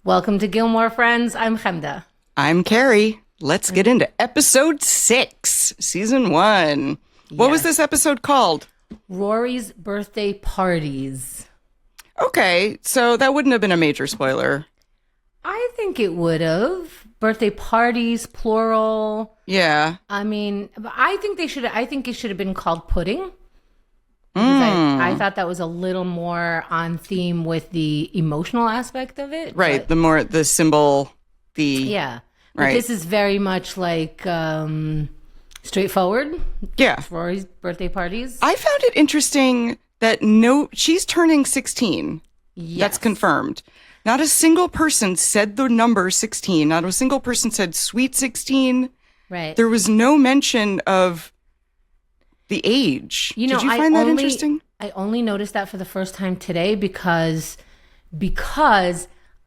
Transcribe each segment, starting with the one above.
Welcome to Gilmore Friends. I'm Chemda. I'm Carrie. Let's get into episode 6, season 1. What was this episode called? Rory's birthday parties. Okay, so that wouldn't have been a major spoiler. I think it would have. Birthday parties, plural. Yeah. I mean, I think it should have been called pudding. I thought that was a little more on theme with the emotional aspect of it. Right, the symbol, Yeah. But right. this is very much like straightforward. Yeah. Rory's birthday parties. I found it interesting that she's turning 16. Yes. That's confirmed. Not a single person said the number 16. Not a single person said sweet 16. Right. There was no mention of the age. Did you find that interesting? I only noticed that for the first time today because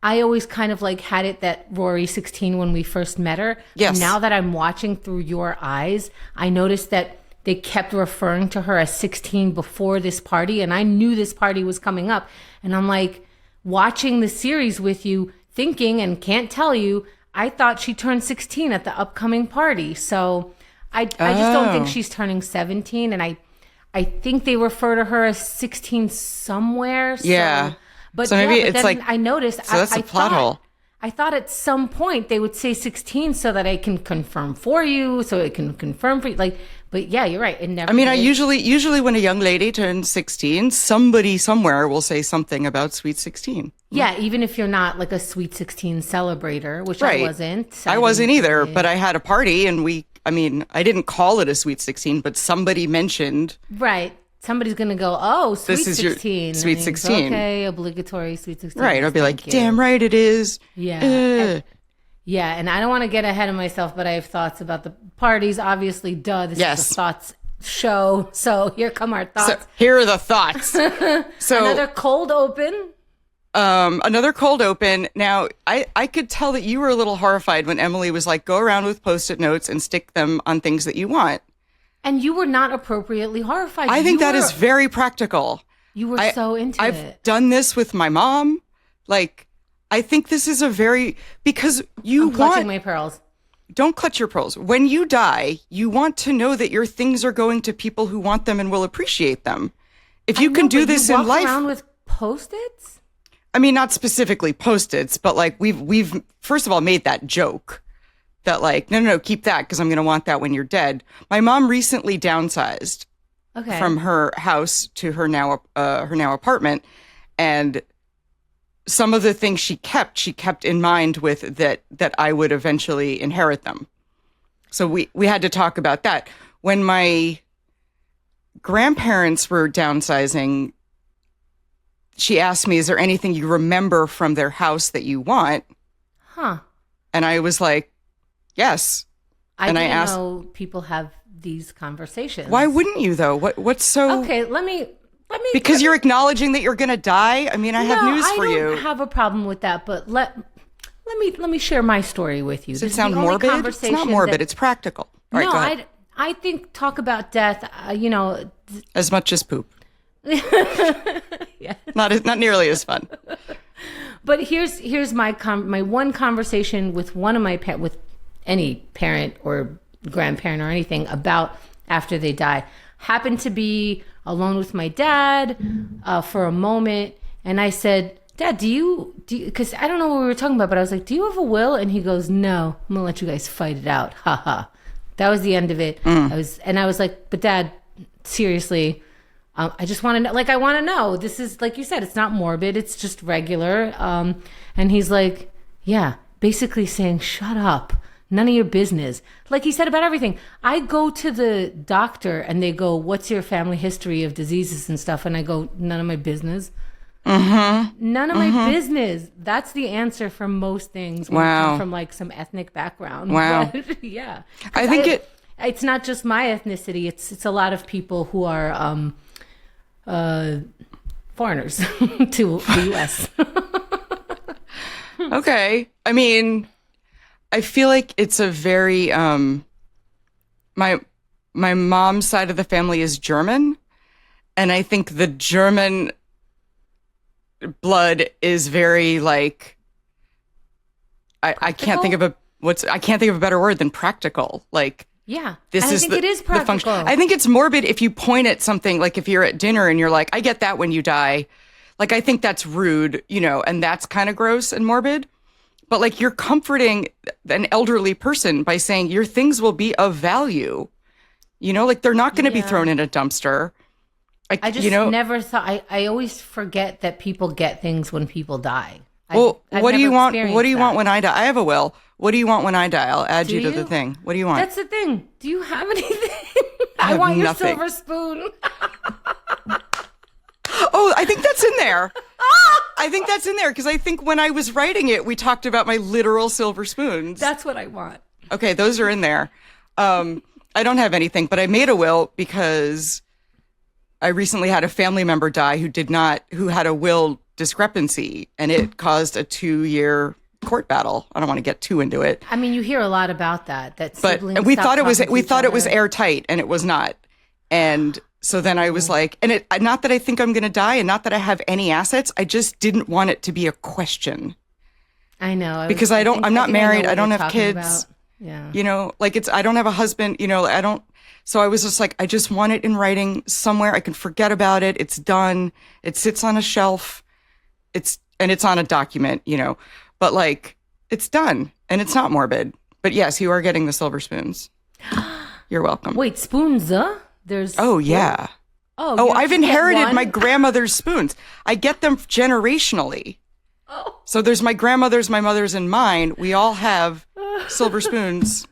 I always kind of like had it that Rory's 16 when we first met her. Yes. Now that I'm watching through your eyes, I noticed that they kept referring to her as 16 before this party, and I knew this party was coming up. And I'm like, watching the series with you, thinking, and can't tell you, I thought she turned 16 at the upcoming party. So I just don't think she's turning 17, and I think they refer to her as 16 somewhere. Yeah. But so maybe but it's then like I noticed. So that's a plot hole. I thought at some point they would say 16 so that I can confirm for you, so it can confirm for you. But yeah, you're right. It never. I mean, did. I usually when a young lady turns 16, somebody somewhere will say something about sweet 16. Yeah, even if you're not like a sweet 16 celebrator, which Right. I wasn't. I wasn't either, but I had a party and I didn't call it a sweet 16, but somebody mentioned. Right. Somebody's going to go, oh, sweet This is your 16. sweet 16. Okay, obligatory sweet 16. Right. I'll be like, Thank you. damn right it is. Yeah. Yeah, and I don't want to get ahead of myself, but I have thoughts about the parties. Obviously, this is a thoughts show. So here come our thoughts. So here are the thoughts. So Another cold open. Another cold open. Now, I could tell that you were a little horrified when Emily was like, go around with Post-it notes and stick them on things that you want. And you were not appropriately horrified. I think that is very practical. You were so into I've it. done this with my mom. Like, I think this is because you I'm clutching my pearls. Don't clutch your pearls. When you die, you want to know that your things are going to people who want them and will appreciate them. If you can do this in life. You walk around with Post-its? I mean, not specifically Post-its, but like we've first of all made that joke that like, no, keep that because I'm going to want that when you're dead. My mom recently downsized from her house to her now apartment, and some of the things she kept in mind with that I would eventually inherit them. So we had to talk about that. When my grandparents were downsizing, she asked me, is there anything you remember from their house that you want? Huh. And I was like, yes. I didn't know people have these conversations. Why wouldn't you though? What's so? Okay, let me. Because you're acknowledging that you're going to die. I mean, I have news for you. I don't have a problem with that, but let me share my story with you. Does it sound morbid? It's not morbid. It's practical. All right, go ahead. I think talk about death. As much as poop. Yeah. Not nearly as fun. But here's my one conversation with one of my with any parent or grandparent or anything about after they die. Happened to be alone with my dad for a moment, and I said, Dad, do you because I don't know what we were talking about, but I was like, do you have a will? And he goes, no, I'm gonna let you guys fight it out. Ha ha. That was the end of it. I was like, but Dad, seriously, I just want to know, like, I want to know. This is, like you said, it's not morbid. It's just regular. And he's like, yeah, basically saying, shut up. None of your business. Like he said about everything. I go to the doctor and they go, what's your family history of diseases and stuff? And I go, none of my business. Mm-hmm. None of my business. That's the answer for most things. When you come from like some ethnic background. Wow. But, yeah. I think it's not just my ethnicity. It's a lot of people who are foreigners to the U.S. Okay. I mean, I feel like it's a very my mom's side of the family is German, and I think the German blood is very like I can't think of a better word than practical. Like, yeah, this is I think it is practical. I think it's morbid if you point at something, like if you're at dinner and you're like, I get that when you die. Like, I think that's rude, and that's kind of gross and morbid. But like, you're comforting an elderly person by saying your things will be of value. Like they're not going to be thrown in a dumpster. I just never thought. I always forget that people get things when people die. Well, what do you want? What do you want when I die? I have a will. What do you want when I die? I'll add you to the thing. What do you want? That's the thing. Do you have anything? I want your silver spoon. Oh, I think that's in there. I think that's in there because I think when I was writing it, we talked about my literal silver spoons. That's what I want. Okay, those are in there. I don't have anything, but I made a will because I recently had a family member die who had a will discrepancy, and it caused a 2-year court battle. I don't want to get too into it. I mean, you hear a lot about that. But we thought it was airtight, and it was not. And so then I was like, and not that I think I'm going to die, and not that I have any assets. I just didn't want it to be a question. I know because I'm not married. I don't have kids. About. Yeah. I don't have a husband. I don't. So I was just like, I just want it in writing somewhere. I can forget about it. It's done. It sits on a shelf. It's on a document, but like, it's done and it's not morbid. But yes, you are getting the silver spoons. You're welcome. Wait, spoons? There's. Oh, yeah. Oh, I've inherited my grandmother's spoons. I get them generationally. Oh. So there's my grandmother's, my mother's, and mine. We all have silver spoons.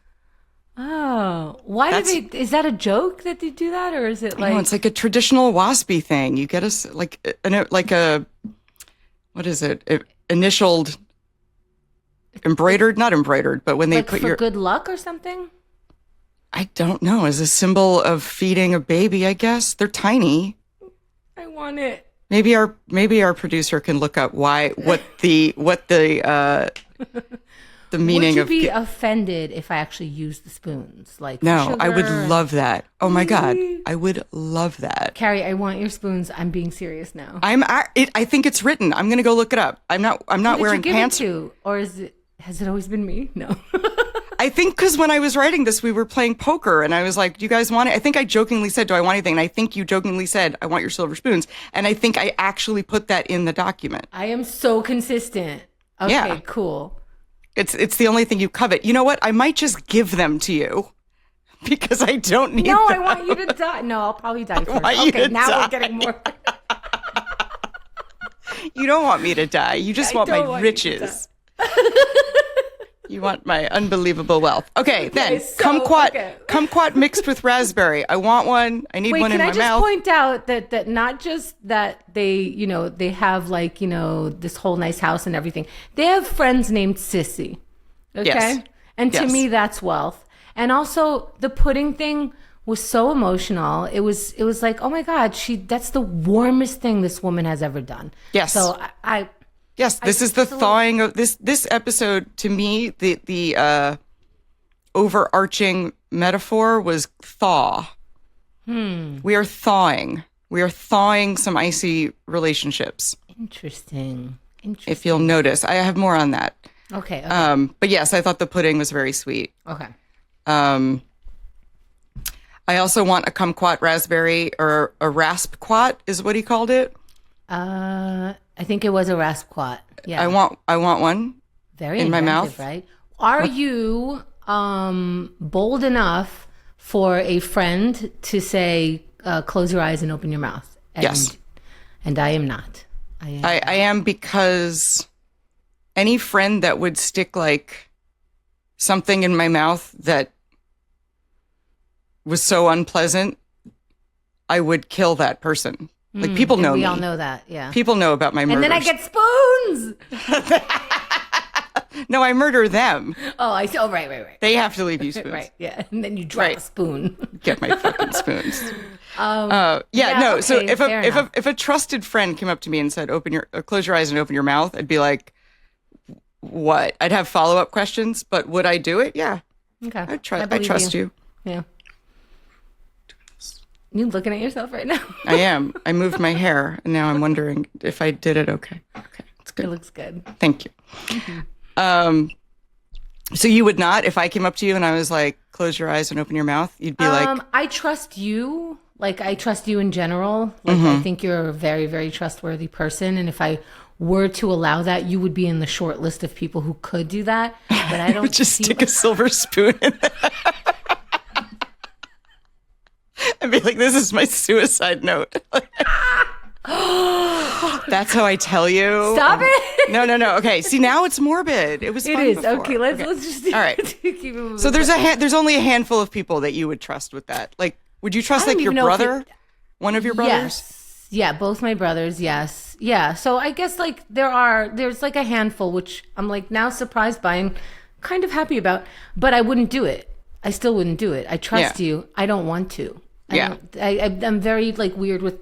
Oh, why do they? Is that a joke that they do that, or is it like? No, it's like a traditional waspy thing. You get us like a what is it? Initialed, embroidered, not embroidered, but when they put for good luck or something. I don't know. As a symbol of feeding a baby, I guess. They're tiny. I want it. Maybe our producer can look up what the meaning of. Would you be offended if I actually used the spoons? Like, no, sugar? I would love that. Oh my God, I would love that. Carrie, I want your spoons. I'm being serious now. I think it's written. I'm gonna go look it up. I'm not wearing pants. Or has it always been me? No. I think because when I was writing this, we were playing poker, and I was like, "Do you guys want it?" I think I jokingly said, "Do I want anything?" And I think you jokingly said, "I want your silver spoons." And I think I actually put that in the document. I am so consistent. Okay, yeah. Cool. It's the only thing you covet. You know what? I might just give them to you because I don't need them. No, I want you to die. No, I'll probably die first. Okay, now we're getting more. You don't want me to die. You just want my riches. You want my unbelievable wealth. Okay, then kumquat mixed with raspberry. I want one. I need one in my mouth. Can I just point out that not just that they have like, this whole nice house and everything. They have friends named Sissy. Okay? Yes. And to me, that's wealth. And also the pudding thing was so emotional. It was like, oh my God, that's the warmest thing this woman has ever done. Yes. So Yes, this is the thawing of this episode. To me, the overarching metaphor was thaw. We are thawing. We are thawing some icy relationships. Interesting. If you'll notice, I have more on that. Okay. But yes, I thought the pudding was very sweet. Okay. I also want a kumquat raspberry, or a raspquat is what he called it. I think it was a raspquat. Yeah. I want one. Very in my mouth. Right? Are you bold enough for a friend to say, close your eyes and open your mouth? Yes. And I am not. I am, because any friend that would stick like something in my mouth that was so unpleasant, I would kill that person. Like, people know me. We all know that, yeah. People know about my murders. And then I get spoons! No, I murder them. Oh, right. They have to leave you spoons. Right, yeah. And then you drop a spoon. Get my fucking spoons. Okay, so if a trusted friend came up to me and said, close your eyes and open your mouth, I'd be like, what? I'd have follow-up questions, but would I do it? Yeah. Okay. I trust you. Yeah. You looking at yourself right now? I am. I moved my hair, and now I'm wondering if I did it okay. Okay, it's good. It looks good. Thank you. Mm-hmm. So you would not, if I came up to you and I was like, close your eyes and open your mouth, you'd be like, I trust you. Like, I trust you in general. Like, I think you're a very, very trustworthy person. And if I were to allow that, you would be in the short list of people who could do that. But I don't just stick a silver spoon in there. And be like, this is my suicide note. That's how I tell you. Stop it. No. Okay. See, now it's morbid. It was fun is. before. Okay, let's just all right. keep it moving. So there's only a handful of people that you would trust with that. Like, would you trust like your brother? One of your brothers? Yes. Yeah, both my brothers, yes. Yeah. So I guess like there's like a handful which I'm like now surprised by and kind of happy about, but I wouldn't do it. I still wouldn't do it. I trust you. I don't want to. I'm very like weird with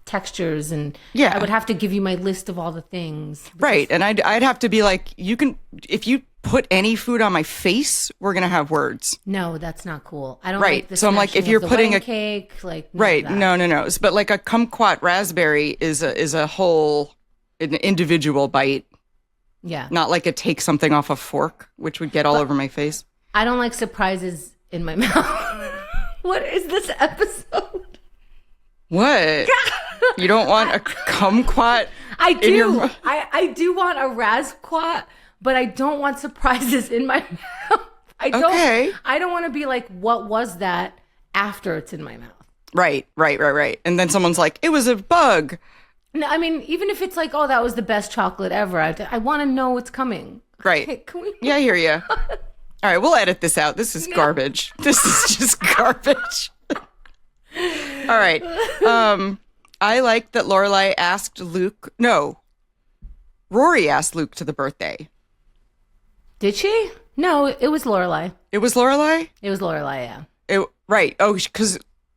textures and I would have to give you my list of all the things. Right. And I'd have to be like, you can, if you put any food on my face, we're going to have words. No, that's not cool. I don't like the so I'm like, if you're putting a cake, like no. But like a kumquat raspberry is a whole an individual bite. Yeah. Not like a take something off a fork, which would get all over my face. I don't like surprises in my mouth. What is this episode? What? You don't want a kumquat? I do. I do want a rasquat, but I don't want surprises in my mouth. I don't want to be like, what was that after it's in my mouth? Right. And then someone's like, it was a bug. No, I mean, even if it's like, oh, that was the best chocolate ever. I want to know what's coming. Right. Okay, can we... Yeah, I hear you. All right, we'll edit this out. This is garbage. This is just garbage. All right. I like that Lorelai asked Luke. No, Rory asked Luke to the birthday. Did she? No, it was Lorelai. It was Lorelai? It was Lorelai, yeah. Right. Oh,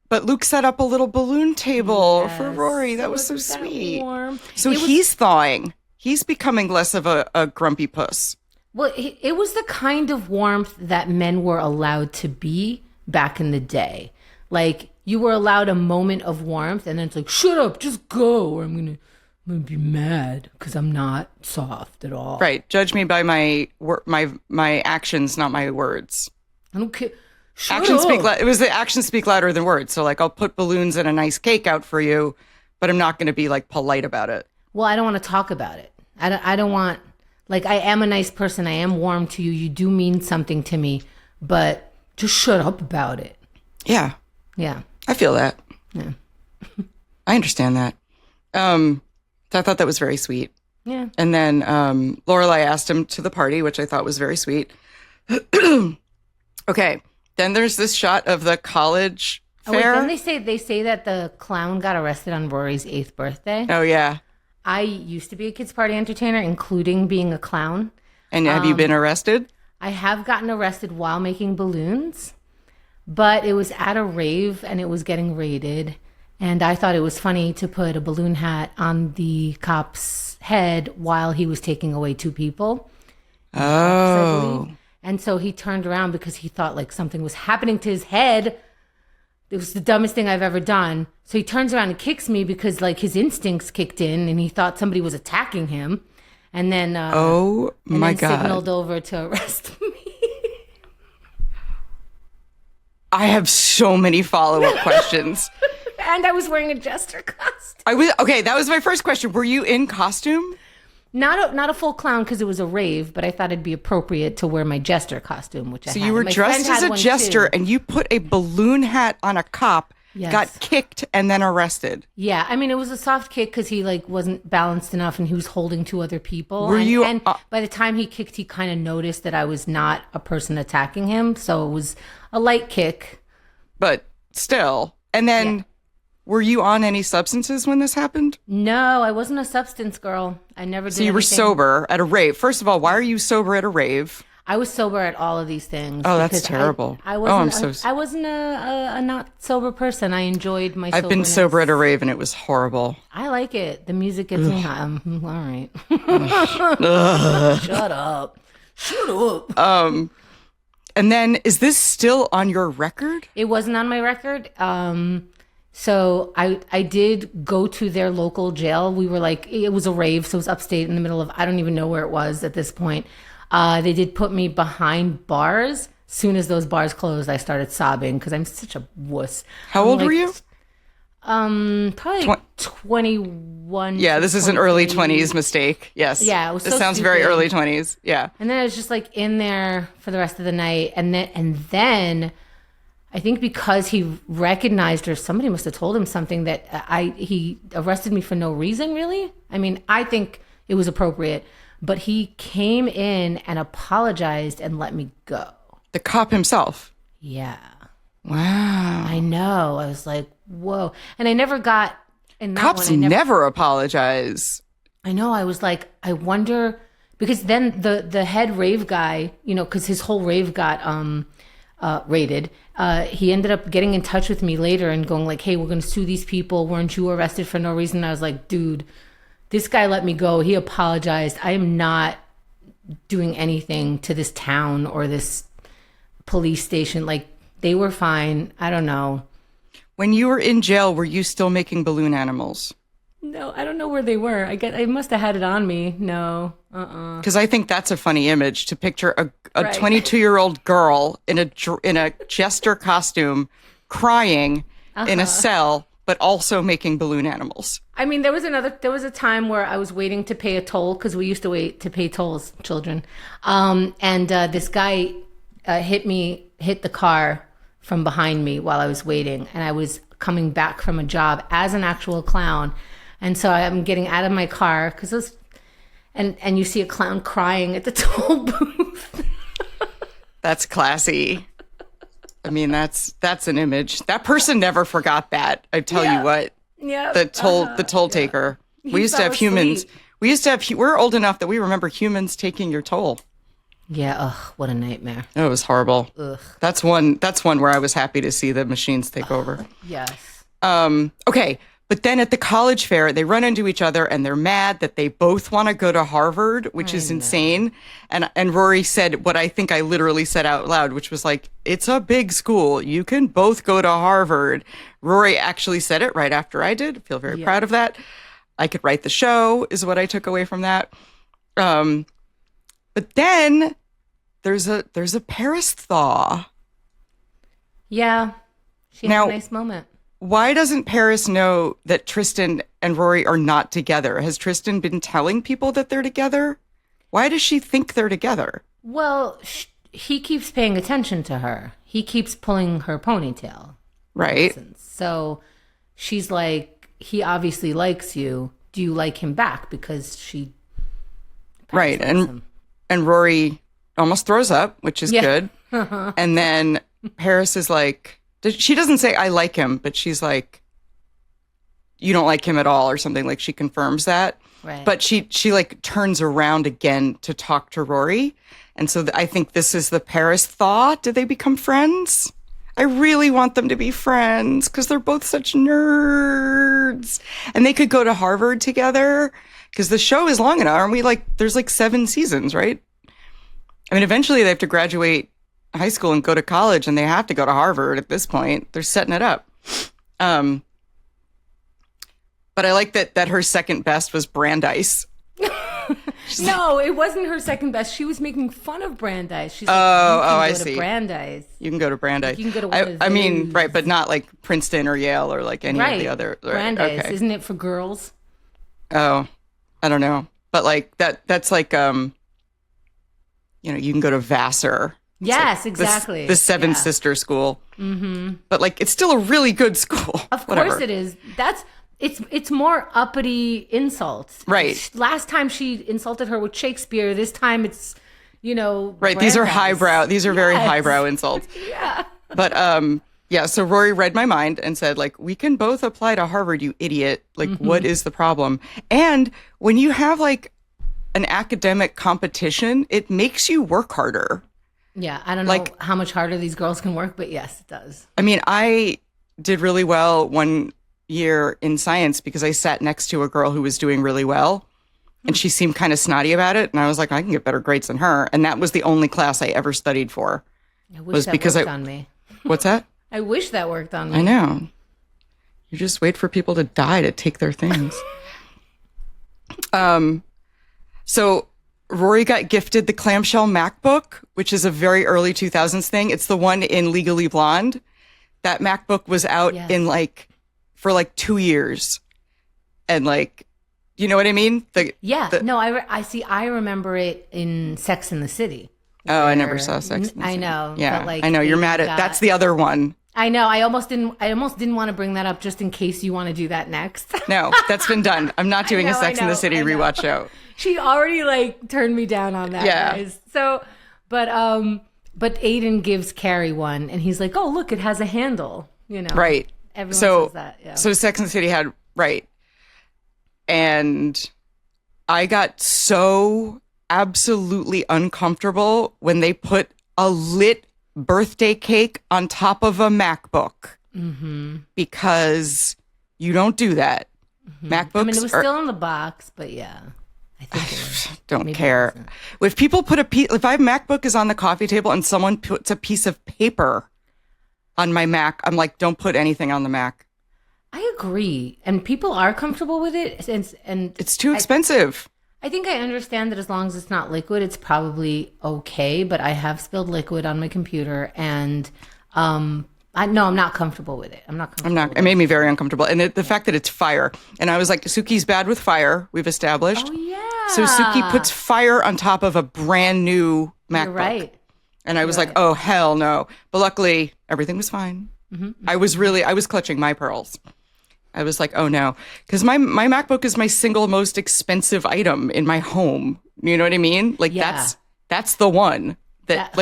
but Luke set up a little balloon table for Rory. That was so sweet. Warm. So he's thawing. He's becoming less of a grumpy puss. Well, it was the kind of warmth that men were allowed to be back in the day. Like, you were allowed a moment of warmth, and then it's like, shut up, just go, or I'm gonna be mad because I'm not soft at all. Right. Judge me by my actions, not my words. I don't care. It was the actions speak louder than words. So, like, I'll put balloons and a nice cake out for you, but I'm not going to be like polite about it. Well, I don't want to talk about it. I don't want. Like, I am a nice person. I am warm to you. You do mean something to me, but just shut up about it. Yeah. Yeah. I feel that. Yeah. I understand that. So I thought that was very sweet. Yeah. And then Lorelai asked him to the party, which I thought was very sweet. Okay. Then there's this shot of the college fair. Then they say that the clown got arrested on Rory's 8th birthday. Oh, yeah. I used to be a kids' party entertainer, including being a clown. And have you been arrested? I have gotten arrested while making balloons, but it was at a rave and it was getting raided. And I thought it was funny to put a balloon hat on the cop's head while he was taking away 2 people. Oh. And so he turned around because he thought like something was happening to his head. It was the dumbest thing I've ever done. So he turns around and kicks me because like his instincts kicked in and he thought somebody was attacking him. And then God, signaled over to arrest me. I have so many follow-up questions. And I was wearing a jester costume. That was my first question. Were you in costume? Not a full clown because it was a rave, but I thought it'd be appropriate to wear my jester costume, which I had. So you were dressed as a jester and you put a balloon hat on a cop, got kicked, and then arrested. Yeah, I mean, it was a soft kick because he like wasn't balanced enough and he was holding 2 other people. And by the time he kicked, he kind of noticed that I was not a person attacking him. So it was a light kick. But still. And then... Were you on any substances when this happened? No, I wasn't a substance girl. I never did. So you were sober at a rave. First of all, why are you sober at a rave? I was sober at all of these things. Oh, that's terrible. I wasn't a not sober person. I enjoyed my soberness. I've been sober at a rave and it was horrible. I like it. The music gets me high. All right. Shut up. And then is this still on your record? It wasn't on my record. So I did go to their local jail. We were like, it was a rave, so it was upstate in the middle of, I don't even know where it was at this point. They did put me behind bars. Soon as those bars closed, I started sobbing because I'm such a wuss. How old were you? Probably 21. Yeah, this is an early 20s mistake. Yes. Yeah, it was This so sounds stupid. very early 20s. Yeah. And then I was just like in there for the rest of the night. And then I think because he recognized her, somebody must have told him something that he arrested me for no reason, really. I mean, I think it was appropriate, but he came in and apologized and let me go. The cop himself. Yeah. Wow. I know. I was like, whoa. And I never got in that Cops one. never apologize. I know. I was like, I wonder, because then the head rave guy, because his whole rave got raided. He ended up getting in touch with me later and going like, hey, we're going to sue these people. Weren't you arrested for no reason? And I was like, dude, this guy let me go. He apologized. I am not doing anything to this town or this police station. Like, they were fine. I don't know. When you were in jail, were you still making balloon animals? No, I don't know where they were. I must have had it on me. No. Because I think that's a funny image to picture a Right. 22-year-old girl in a jester costume crying in a cell, but also making balloon animals. I mean, there was a time where I was waiting to pay a toll because we used to wait to pay tolls, children. And this guy hit the car from behind me while I was waiting, and I was coming back from a job as an actual clown. And so I'm getting out of my car because it was, and you see a clown crying at the toll booth. That's classy. I mean, that's an image. That person never forgot that. I tell you what. Yeah. The toll taker. We used to have humans. We're old enough that we remember humans taking your toll. Yeah. Ugh, what a nightmare. It was horrible. Ugh. That's one where I was happy to see the machines take over. Yes. Okay. But then at the college fair, they run into each other and they're mad that they both want to go to Harvard, which is insane. And Rory said what I think I literally said out loud, which was like, it's a big school. You can both go to Harvard. Rory actually said it right after I did. I feel very proud of that. I could write the show is what I took away from that. But then there's a Paris thaw. Yeah. She had a nice moment. Why doesn't Paris know that Tristan and Rory are not together? Has Tristan been telling people that they're together? Why does she think they're together? Well, he keeps paying attention to her. He keeps pulling her ponytail. Right. So she's like, he obviously likes you. Do you like him back? Because she... Right. And Rory almost throws up, which is good. And then Paris is like... She doesn't say, I like him, but she's like, you don't like him at all or something. Like she confirms that. Right. But she like turns around again to talk to Rory. And so I think this is the Paris thaw. Did they become friends? I really want them to be friends because they're both such nerds. And they could go to Harvard together because the show is long enough. Aren't we like, there's like 7 seasons, right? I mean, eventually they have to graduate high school and go to college, and they have to go to Harvard at this point. They're setting it up. But I like that her second best was Brandeis. No, it wasn't her second best. She was making fun of Brandeis. She's like, I see. To Brandeis. You can go to Brandeis. You can go to one of I mean, those. right, but not like Princeton or Yale or like any of the other. Right, Brandeis. okay. Isn't it for girls? Oh, I don't know. But like that's like, you can go to Vassar. Yes, like exactly. The Seven Sister School. Mm-hmm. But like, it's still a really good school. Of course it is. It's more uppity insults. Right. Last time she insulted her with Shakespeare. This time it's, Right. Brandeis. These are highbrow. These are very highbrow insults. Yeah. But so Rory read my mind and said, like, we can both apply to Harvard, you idiot. Like, what is the problem? And when you have like an academic competition, it makes you work harder. Yeah, I don't know how much harder these girls can work, but yes, it does. I mean, I did really well one year in science because I sat next to a girl who was doing really well, and she seemed kind of snotty about it. And I was like, I can get better grades than her. And that was the only class I ever studied for. I wish that worked on me. What's that? I wish that worked on me. I know. You just wait for people to die to take their things. So Rory got gifted the clamshell MacBook, which is a very early 2000s thing. It's the one in Legally Blonde. That MacBook was out for 2 years. And you know what I mean? I remember it in Sex and the City. Oh, I never saw Sex and the City. I know. Yeah, I know. You're mad at that's the other one. I know. I almost didn't want to bring that up just in case you want to do that next. No, that's been done. I'm not doing a Sex and the City rewatch show. She already turned me down on that, guys. So, but Aiden gives Carrie one, and he's like, "Oh, look, it has a handle." Right. Everyone says that. Yeah. So Sex and the City had and I got so absolutely uncomfortable when they put a lit birthday cake on top of a MacBook because you don't do that. MacBooks. I mean, it was still in the box, but yeah. I think it was. Don't care. If people put if my MacBook is on the coffee table and someone puts a piece of paper on my Mac, I'm like, don't put anything on the Mac. I agree. And people are comfortable with it. And it's too expensive. I think I understand that as long as it's not liquid, it's probably okay. But I have spilled liquid on my computer, and I'm not comfortable with it. I'm not comfortable. It made me very uncomfortable. And the fact that it's fire. And I was like, Suki's bad with fire. We've established. Oh, yeah. So Suki puts fire on top of a brand new MacBook. You're right. And I was like, oh, hell no. But luckily, everything was fine. Mm-hmm. I was clutching my pearls. I was like, oh no. Because my MacBook is my single most expensive item in my home. You know what I mean? That's the one that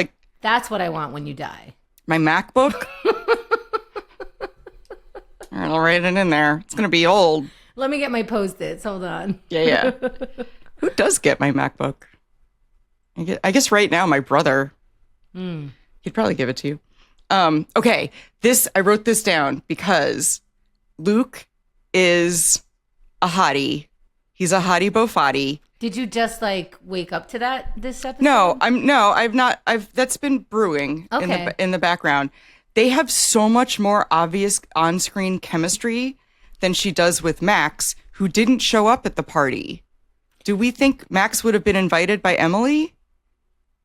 that's what I want when you die. My MacBook? I'll write it in there. It's going to be old. Let me get my Post-its. Hold on. Yeah. Who does get my MacBook? I guess right now, my brother. He'd probably give it to you. Okay. I wrote this down because Luke is a hottie. He's a hottie bofati. Did you just wake up to that this episode? No, I've not. That's been brewing in the background. They have so much more obvious on-screen chemistry than she does with Max, who didn't show up at the party. Do we think Max would have been invited by Emily?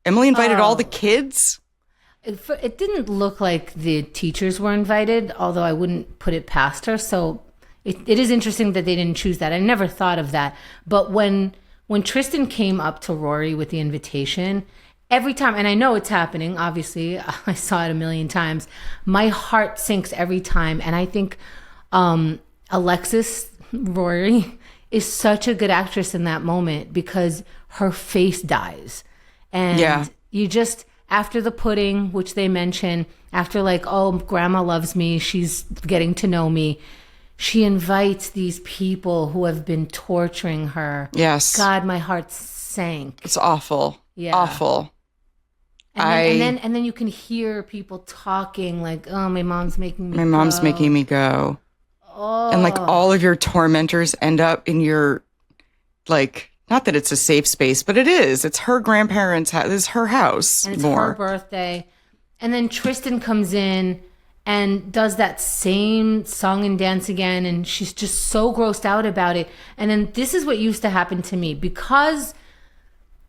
Emily invited all the kids? It didn't look like the teachers were invited, although I wouldn't put it past her. So it is interesting that they didn't choose that. I never thought of that. But when Tristan came up to Rory with the invitation, every time, and I know it's happening, obviously, I saw it a million times, my heart sinks every time. And I think Alexis, Rory, is such a good actress in that moment because her face dies. And you just, after the pudding, which they mention, after grandma loves me, she's getting to know me, she invites these people who have been torturing her. Yes. God, my heart sank. It's awful. Yeah. Awful. And then you can hear people talking like, oh, my mom's making me go. My mom's making me go. Oh. And all of your tormentors end up in your, not that it's a safe space, but it is. It's her grandparents' house. It's her house. And it's her birthday. And then Tristan comes in and does that same song and dance again. And she's just so grossed out about it. And then this is what used to happen to me. Because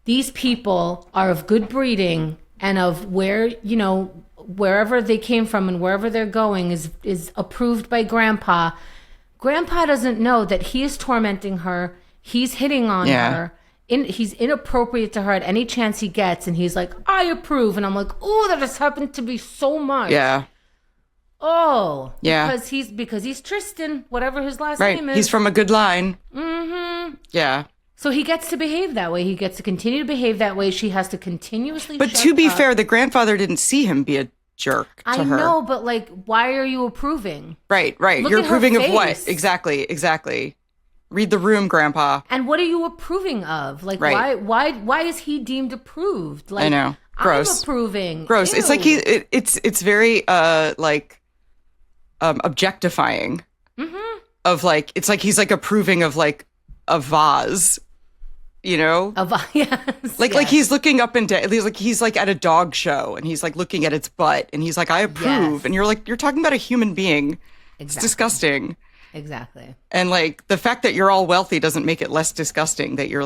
these people are of good breeding and of wherever they came from and wherever they're going is approved by Grandpa. Grandpa doesn't know that he is tormenting her. He's hitting on her. He's inappropriate to her at any chance he gets. And he's like, I approve. And I'm like, oh, that has happened to me so much. Yeah. Oh. Yeah. Because he's Tristan, whatever his last right. name is. He's from a good line. Mm-hmm. Yeah. So he gets to behave that way. He gets to continue to behave that way. She has to continuously But to be fair, the grandfather didn't see him be a jerk to her. I know, but why are you approving? Right. Look You're at her approving of face. what? Exactly. Read the room, Grandpa. And what are you approving of? Why is he deemed approved? I know. Gross. I'm approving. Gross. Ew. It's it's very objectifying. Mm-hmm. Of it's like he's approving of a vase. You know? Yes. Like he's looking up and down. He's at a dog show and he's looking at its butt and he's like, I approve. Yes. And you're talking about a human being. Exactly. It's disgusting. Exactly. And the fact that you're all wealthy doesn't make it less disgusting that you're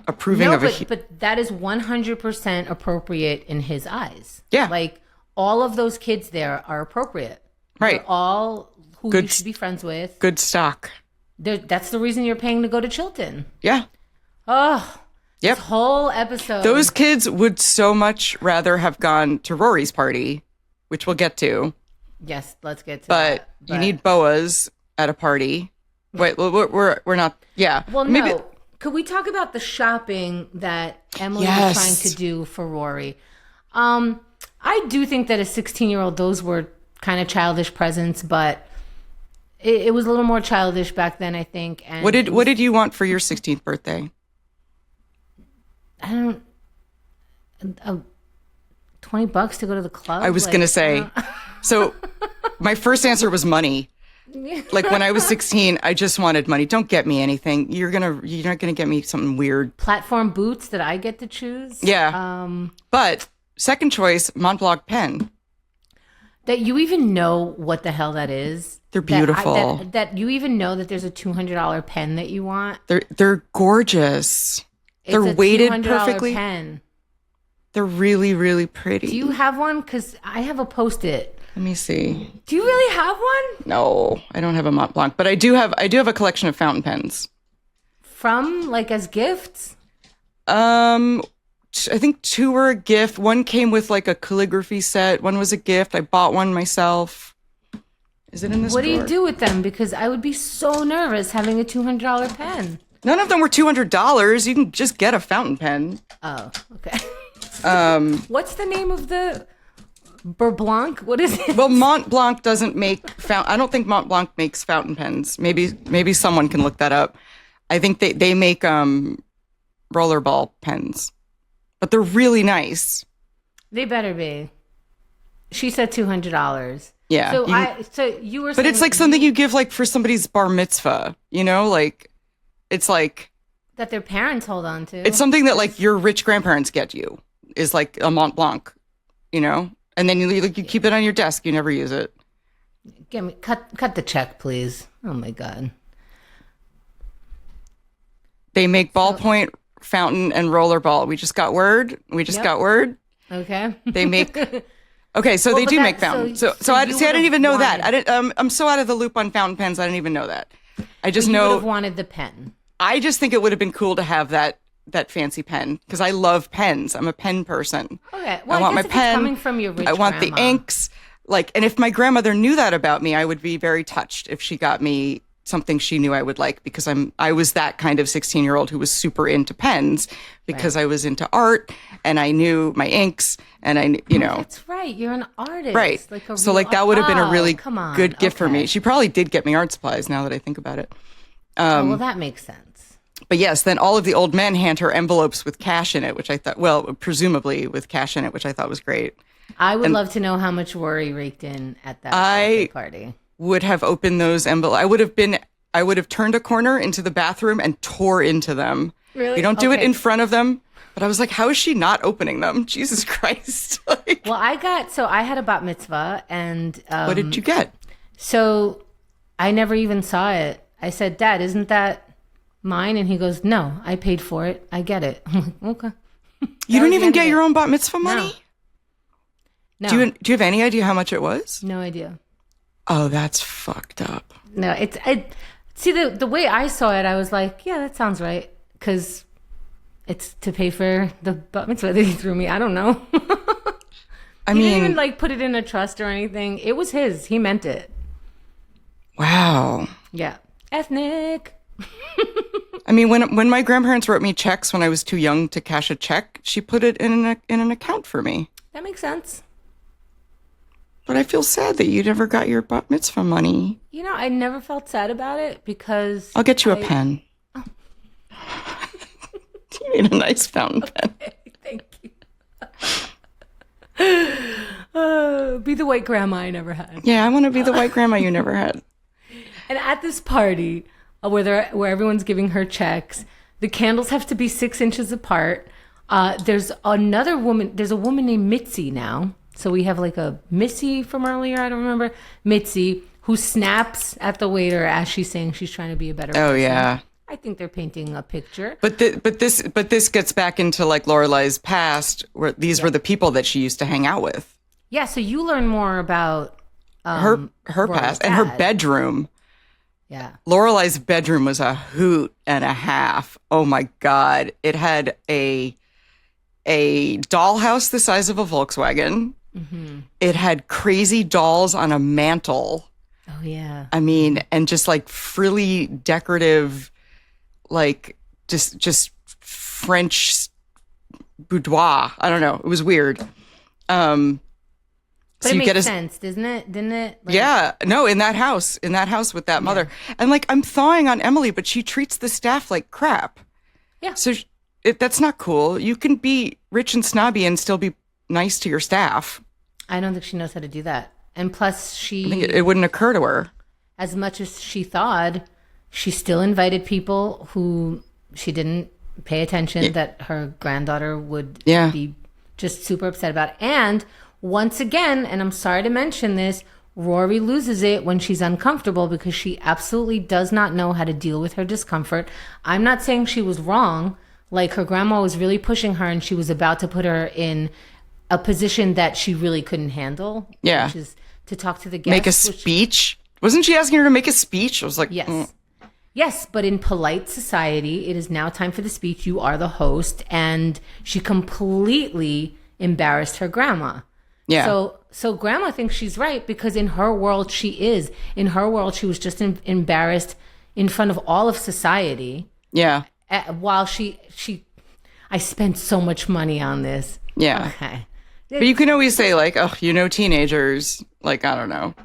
approving no, of a... but that is 100% appropriate in his eyes. Yeah. Like, all of those kids there are appropriate. Right. They're all who you should be friends with. Good stock. That's the reason you're paying to go to Chilton. Yeah. Oh, yep. This whole episode. Those kids would so much rather have gone to Rory's party, which we'll get to. Yes, let's get to that. But you need boas at a party. Wait, we're not. Yeah. Well, maybe. No. Could we talk about the shopping that Emily was trying to do for Rory? I do think that a 16-year-old, those were kind of childish presents, but it was a little more childish back then, I think. And what did you want for your 16th birthday? I don't. $20 to go to the club. I was gonna say. So, my first answer was money. Like when I was 16, I just wanted money. Don't get me anything. You're not gonna get me something weird. Platform boots that I get to choose. Yeah. But second choice, Mont Blanc pen. That you even know what the hell that is. They're beautiful. That you even know that there's a $200 pen that you want. They're gorgeous. They're weighted perfectly. Pen. They're really, really pretty. Do you have one? Because I have a Post-it. Let me see. Do you really have one? No, I don't have a Mont Blanc, but I do have a collection of fountain pens. From like as gifts? I think 2 were a gift. One came with like a calligraphy set. One was a gift. I bought one myself. Is it in this What drawer? do you do with them? Because I would be so nervous having a $200 pen. None of them were $200. You can just get a fountain pen. Oh, okay. What's the name of the Blanc? What is it? Well, Mont Blanc doesn't make I don't think Mont Blanc makes fountain pens. Maybe someone can look that up. I think they make rollerball pens, but they're really nice. They better be. She said $200. Yeah. So you were. But it's like something you give like for somebody's bar mitzvah. You know, like it's like that their parents hold on to. It's something that like your rich grandparents get you. Is like a Mont Blanc, you know, and then you keep it on your desk. You never use it. Give me cut the check, please. Oh my God. They make ballpoint, fountain, and rollerball. We just got word. Got word. Okay. They make. Okay, so they do make fountain. So I didn't even know that. I didn't. I'm so out of the loop on fountain pens. I didn't even know that. I just know. You would have wanted the pen. I just think it would have been cool to have that fancy pen because I love pens. I'm a pen person. Okay, well, I want my pen. It's coming from your rich I want grandma. the inks. And if my grandmother knew that about me, I would be very touched if she got me something she knew I would like because I was that kind of 16-year-old who was super into pens because I was into art and I knew my inks and That's right. You're an artist. Right. That would have been a really good gift for me. She probably did get me art supplies now that I think about it. Well, that makes sense. But yes, then all of the old men hand her envelopes with cash in it, which I thought, well, presumably with cash in it, which I thought was great. I would love to know how much Rory raked in at that birthday party. Would have opened those envelopes. I would have turned a corner into the bathroom and tore into them. Really? We don't do it in front of them. But I was like, how is she not opening them? Jesus Christ. Well, I had a bat mitzvah and... what did you get? So I never even saw it. I said, Dad, isn't that mine? And he goes, no, I paid for it. I get it. I'm like, okay. You don't even get your own bat mitzvah money? No. Do you have any idea how much it was? No idea. Oh, that's fucked up. No, see the way I saw it, I was like, yeah, that sounds right. Because it's to pay for the bat mitzvah that he threw me. I don't know. He didn't even like put it in a trust or anything. It was his. He meant it. Wow. Yeah. Ethnic. I mean, when my grandparents wrote me checks when I was too young to cash a check, she put it in an account for me. That makes sense. But I feel sad that you never got your bat mitzvah money. You know, I never felt sad about it because... I'll get you a pen. Oh. You need a nice fountain pen. Thank you. Be the white grandma I never had. Yeah, I want to be the white grandma you never had. And at this party, where everyone's giving her checks, the candles have to be 6 inches apart. There's a woman named Mitzi now. So we have like a Missy from earlier, I don't remember, Mitzi, who snaps at the waiter as she's saying she's trying to be a better person. Oh, yeah. I think they're painting a picture. But this gets back into like Lorelai's past, where these were the people that she used to hang out with. Yeah, so you learn more about her past and her bedroom. Yeah. Lorelai's bedroom was a hoot and a half. Oh my God. It had a dollhouse the size of a Volkswagen. Mm-hmm. It had crazy dolls on a mantle. Oh yeah. I mean, and just like frilly decorative, like just French boudoir. I don't know. It was weird. But so it makes sense, didn't it? Like, yeah. No, in that house with that mother. And like, I'm thawing on Emily, but she treats the staff like crap. Yeah. So that's not cool. You can be rich and snobby and still be nice to your staff. I don't think she knows how to do that. And plus I think it wouldn't occur to her. As much as she thawed, she still invited people who she didn't pay attention that her granddaughter would be just super upset about. And once again, and I'm sorry to mention this, Rory loses it when she's uncomfortable because she absolutely does not know how to deal with her discomfort. I'm not saying she was wrong. Like, her grandma was really pushing her and she was about to put her in a position that she really couldn't handle. Yeah. Which is to talk to the guests. Make a speech? Wasn't she asking her to make a speech? I was like, yes. Yes, but in polite society, it is now time for the speech. You are the host. And she completely embarrassed her grandma. Yeah. So grandma thinks she's right because in her world, she is. In her world, she was just embarrassed in front of all of society. Yeah. While I spent so much money on this. Yeah. Okay. But you can always say like, oh, teenagers, like, I don't know.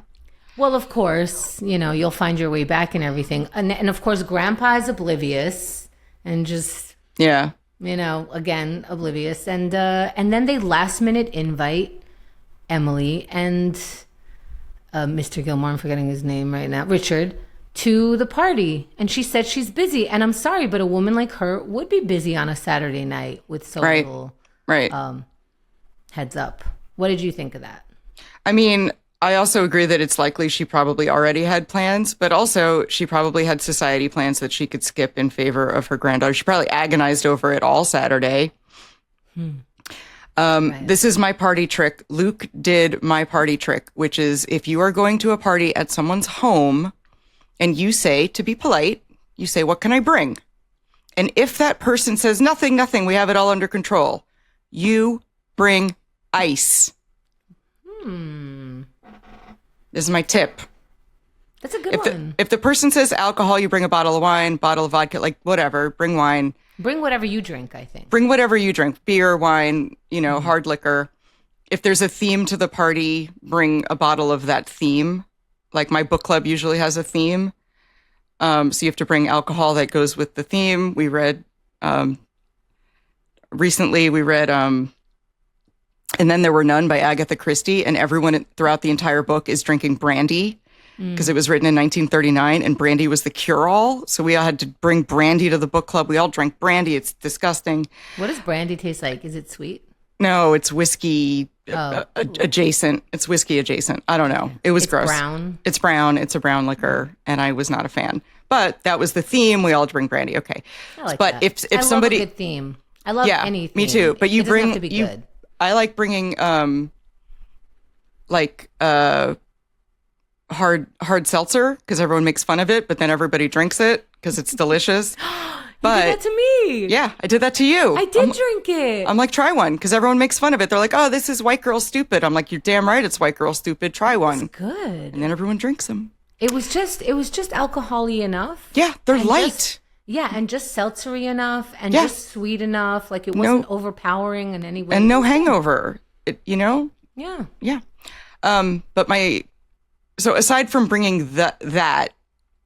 Well, of course, you'll find your way back and everything. And of course, grandpa is oblivious and just, again, oblivious. And then they last minute invite Emily and Mr. Gilmore, I'm forgetting his name right now, Richard, to the party. And she said she's busy. And I'm sorry, but a woman like her would be busy on a Saturday night with so little heads up. What did you think of that? I mean, I also agree that it's likely she probably already had plans, but also she probably had society plans that she could skip in favor of her granddaughter. She probably agonized over it all Saturday. This is my party trick. Luke did my party trick, which is if you are going to a party at someone's home and you say, to be polite, you say, what can I bring? And if that person says, nothing, we have it all under control, you bring ice. This is my tip. That's a good one. If the person says alcohol, you bring a bottle of wine, bottle of vodka, like whatever, bring wine. Bring whatever you drink, I think. Bring whatever you drink, beer, wine, hard liquor. If there's a theme to the party, bring a bottle of that theme. Like my book club usually has a theme. So you have to bring alcohol that goes with the theme. We read, recently And Then There Were None by Agatha Christie, and everyone throughout the entire book is drinking brandy because it was written in 1939, and brandy was the cure-all. So we all had to bring brandy to the book club. We all drank brandy. It's disgusting. What does brandy taste like? Is it sweet? No, it's whiskey adjacent. It's whiskey adjacent. I don't know. It was gross. Brown. It's brown. It's a brown liquor, and I was not a fan. But that was the theme. We all drink brandy. Okay. I like but that. if somebody, love a good theme. I love any theme. Me too. But you it bring doesn't have to be good. I like bringing hard seltzer because everyone makes fun of it, but then everybody drinks it because it's delicious. But you did that to me. Yeah, I did that to you. I did drink it. I'm like, try one because everyone makes fun of it. They're like, oh, this is white girl stupid. I'm like, you're damn right, it's white girl stupid. Try one. It's good. And then everyone drinks them. It was just alcohol-y enough. Yeah, they're light. And just seltzery enough and just sweet enough. Like it wasn't overpowering in any way. And no hangover. Yeah. Yeah. So aside from bringing that,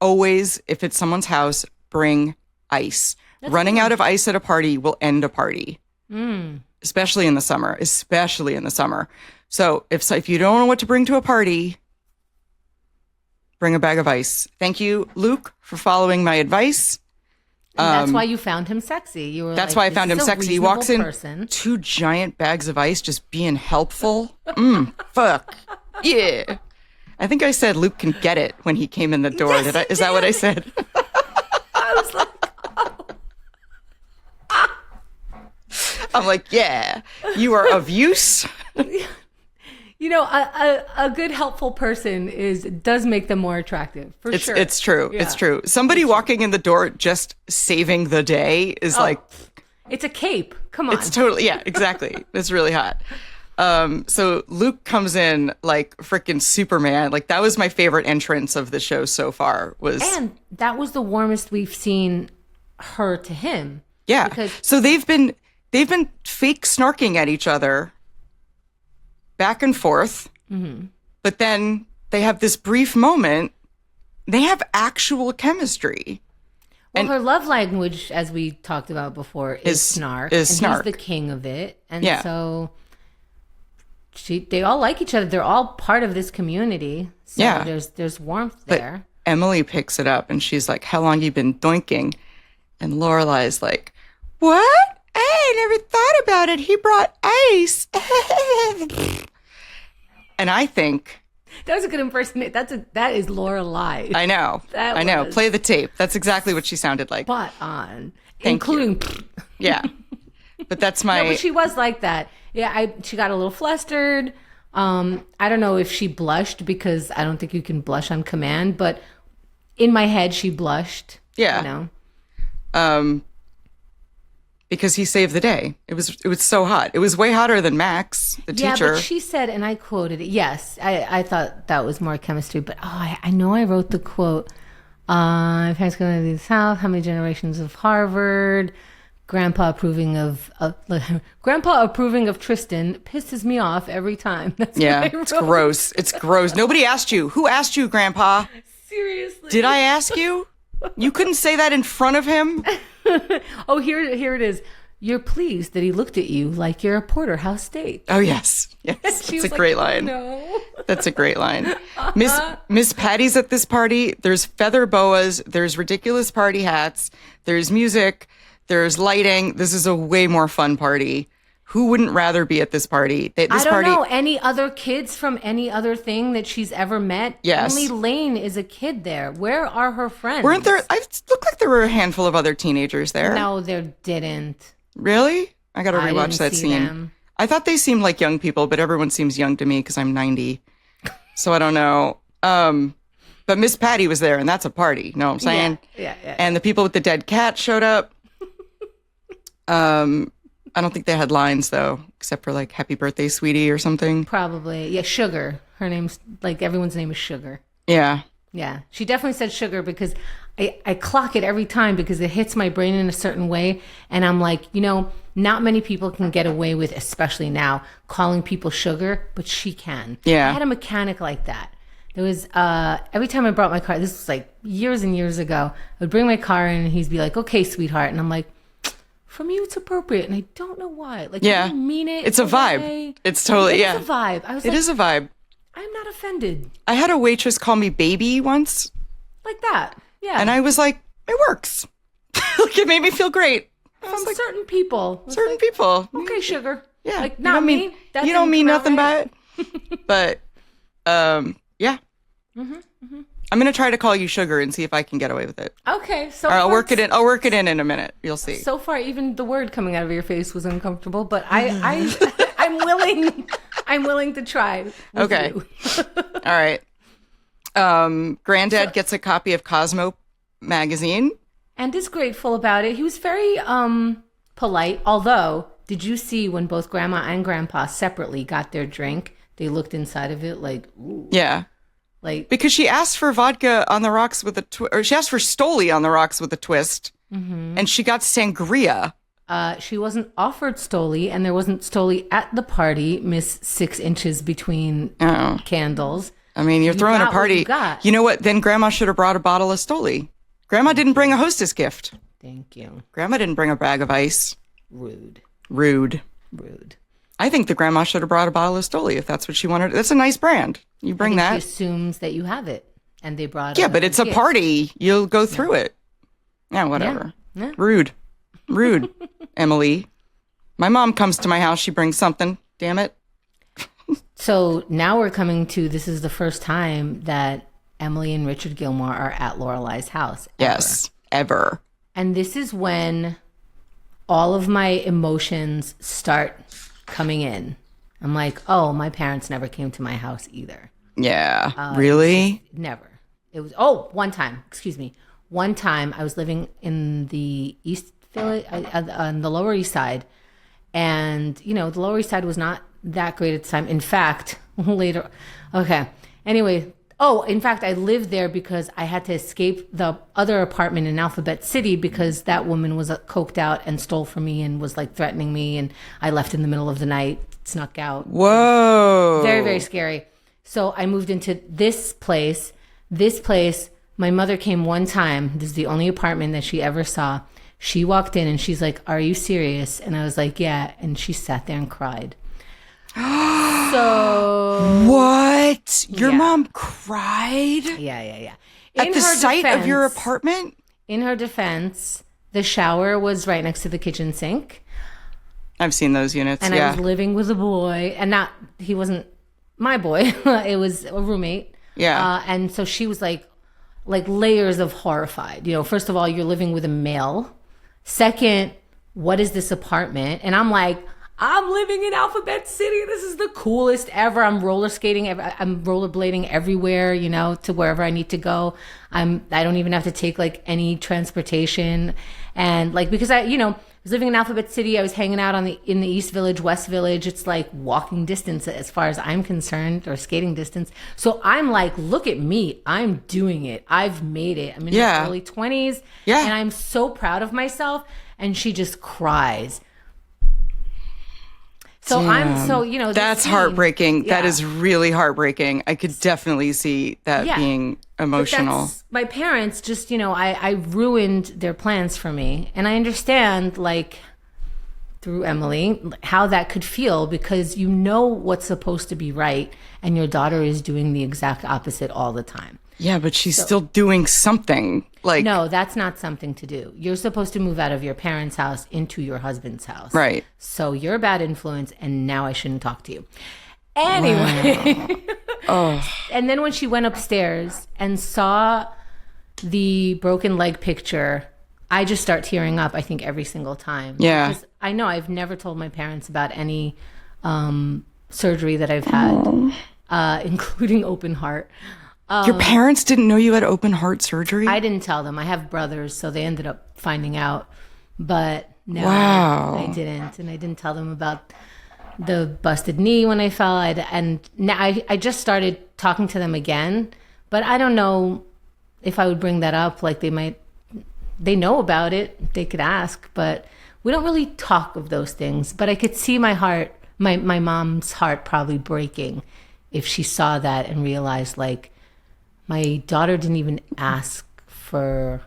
always, if it's someone's house, bring ice. Running out of ice at a party will end a party. Especially in the summer. So if you don't know what to bring to a party, bring a bag of ice. Thank you, Luke, for following my advice. And that's why you found him sexy. That's why I found him sexy. He walks in 2 giant bags of ice, just being helpful. Fuck. Yeah. I think I said Luke can get it when he came in the door. Yes, Is that what I said? I was like, I'm like, yeah, you are of use. You know, a good helpful person does make them more attractive, for sure. It's true. Yeah. It's true. Somebody walking in the door just saving the day is like... It's a cape. Come on. It's totally... Yeah, exactly. It's really hot. So Luke comes in like freaking Superman. Like, that was my favorite entrance of the show so far. And that was the warmest we've seen her to him. Yeah. Because so they've been fake snarking at each other back and forth. Mm-hmm. But then they have this brief moment. They have actual chemistry. Well, and her love language, as we talked about before, is snark. Is snark. He's the king of it. And so they all like each other. They're all part of this community. So there's warmth there. But Emily picks it up and she's like, how long you been doinking? And Lorelai's like, what? I never thought about it. He brought ice. And I think... That was a good impersonation. That is Lorelai. I know. I know. Play the tape. That's exactly what she sounded like. Spot on. Thank including... Yeah. But that's my... No, but she was like that. Yeah, she got a little flustered. I don't know if she blushed, because I don't think you can blush on command, but in my head she blushed. Yeah. You know? Because he saved the day. It was so hot. It was way hotter than Max, the teacher. Yeah, but she said, and I quoted it. Yes, I thought that was more chemistry. But I know I wrote the quote. My parents going to the South. How many generations of Harvard? Grandpa approving of Tristan pisses me off every time. That's it's gross. It's gross. Nobody asked you. Who asked you, Grandpa? Seriously. Did I ask you? You couldn't say that in front of him? Oh, here it is. You're pleased that he looked at you like you're a porterhouse steak. Oh, yes. Yes. That's a great line. No. That's a great line. Miss Patty's at this party. There's feather boas. There's ridiculous party hats. There's music. There's lighting. This is a way more fun party. Who wouldn't rather be at this party? I don't know. Any other kids from any other thing that she's ever met? Yes. Only Lane is a kid there. Where are her friends? Weren't there? It looked like there were a handful of other teenagers there. No, there didn't. Really? I got to rewatch that scene. Them. I thought they seemed like young people, but everyone seems young to me because I'm 90. So I don't know. But Miss Patty was there, and that's a party. Know what I'm saying? Yeah. And the people with the dead cat showed up. I don't think they had lines, though, except for like "Happy Birthday, Sweetie" or something. Probably. Yeah, Sugar. Her name's like everyone's name is Sugar. Yeah. Yeah. She definitely said Sugar because I clock it every time because it hits my brain in a certain way. And I'm like, not many people can get away with, especially now, calling people sugar, but she can. Yeah. I had a mechanic like that. There was, every time I brought my car, this was like years and years ago, I would bring my car in and he'd be like, okay, sweetheart. And I'm like, from you, it's appropriate. And I don't know why. Like, I don't mean it. It's a vibe. It's totally, It's a vibe. I was it is a vibe. I'm not offended. I had a waitress call me baby once. Like that. Yeah. And I was like, it works. Like, it made me feel great. From certain people. Certain people. Okay, Sugar. Yeah. Like, not me. You don't mean nothing by it. But, yeah. Mm-hmm. I'm going to try to call you Sugar and see if I can get away with it. Okay. So I'll work it in. I'll work it in a minute. You'll see. So far, even the word coming out of your face was uncomfortable, but I'm willing. I'm willing to try. Okay. All right. Granddad gets a copy of Cosmo magazine and is grateful about it. He was very polite. Although, did you see when both Grandma and Grandpa separately got their drink? They looked inside of it like, ooh. Yeah. Like, because she asked for vodka on the rocks with a twist, or she asked for Stoli on the rocks with a twist, and she got sangria. She wasn't offered Stoli, and there wasn't Stoli at the party. Miss 6 inches between candles. I mean, you're throwing a party. You know what? Then Grandma should have brought a bottle of Stoli. Grandma didn't bring a hostess gift. Thank you. Grandma didn't bring a bag of ice. Rude. I think the grandma should have brought a bottle of Stoli if that's what she wanted. That's a nice brand. You bring that. She assumes that you have it, and they brought it. Yeah, but it's a party. You'll go through it. Yeah, whatever. Yeah. Rude, Emily. My mom comes to my house. She brings something. Damn it. So now we're coming to, this is the first time that Emily and Richard Gilmore are at Lorelai's house. Yes, ever. And this is when all of my emotions start coming in. I'm like, oh, my parents never came to my house either. Yeah. Really? Never. It was, one time, excuse me. One time I was living in the East Village, on the Lower East Side. And, the Lower East Side was not that great at the time. In fact, later, okay. Anyway, in fact, I lived there because I had to escape the other apartment in Alphabet City because that woman was coked out and stole from me and was like threatening me. And I left in the middle of the night, snuck out. Whoa. Very, very scary. So I moved into this place. This place, my mother came one time. This is the only apartment that she ever saw. She walked in and she's like, "Are you serious?" And I was like, "Yeah." And she sat there and cried. So what? Your mom cried? Yeah. At the site of your apartment? In her defense, the shower was right next to the kitchen sink. I've seen those units. And I was living with a boy, and he wasn't my boy. It was a roommate. Yeah. And so she was like layers of horrified. First of all, you're living with a male. Second, what is this apartment? And I'm like, I'm living in Alphabet City. This is the coolest ever. I'm roller skating. I'm rollerblading everywhere, to wherever I need to go. I don't even have to take like any transportation. And like, because I was living in Alphabet City. I was hanging out in the East Village, West Village. It's like walking distance as far as I'm concerned, or skating distance. So I'm like, look at me. I'm doing it. I've made it. I'm in my early 20s. Yeah. And I'm so proud of myself. And she just cries. So Damn. That's heartbreaking. Yeah. That is really heartbreaking. I could definitely see that being emotional. My parents just, I ruined their plans for me. And I understand, like, through Emily, how that could feel, because what's supposed to be right, and your daughter is doing the exact opposite all the time. Yeah, but she's still doing something. Like, no, that's not something to do. You're supposed to move out of your parents' house into your husband's house. Right. So you're a bad influence, and now I shouldn't talk to you. Anyway. Wow. And then when she went upstairs and saw the broken leg picture, I just start tearing up, I think, every single time. Yeah. Because I know I've never told my parents about any surgery that I've had, including open heart. Your parents didn't know you had open heart surgery? I didn't tell them. I have brothers, so they ended up finding out. But no, wow. I didn't. And I didn't tell them about the busted knee when I fell. And now I just started talking to them again. But I don't know if I would bring that up. Like, they know about it. They could ask. But we don't really talk of those things. But I could see my heart, my mom's heart probably breaking if she saw that and realized, like, my daughter didn't even ask for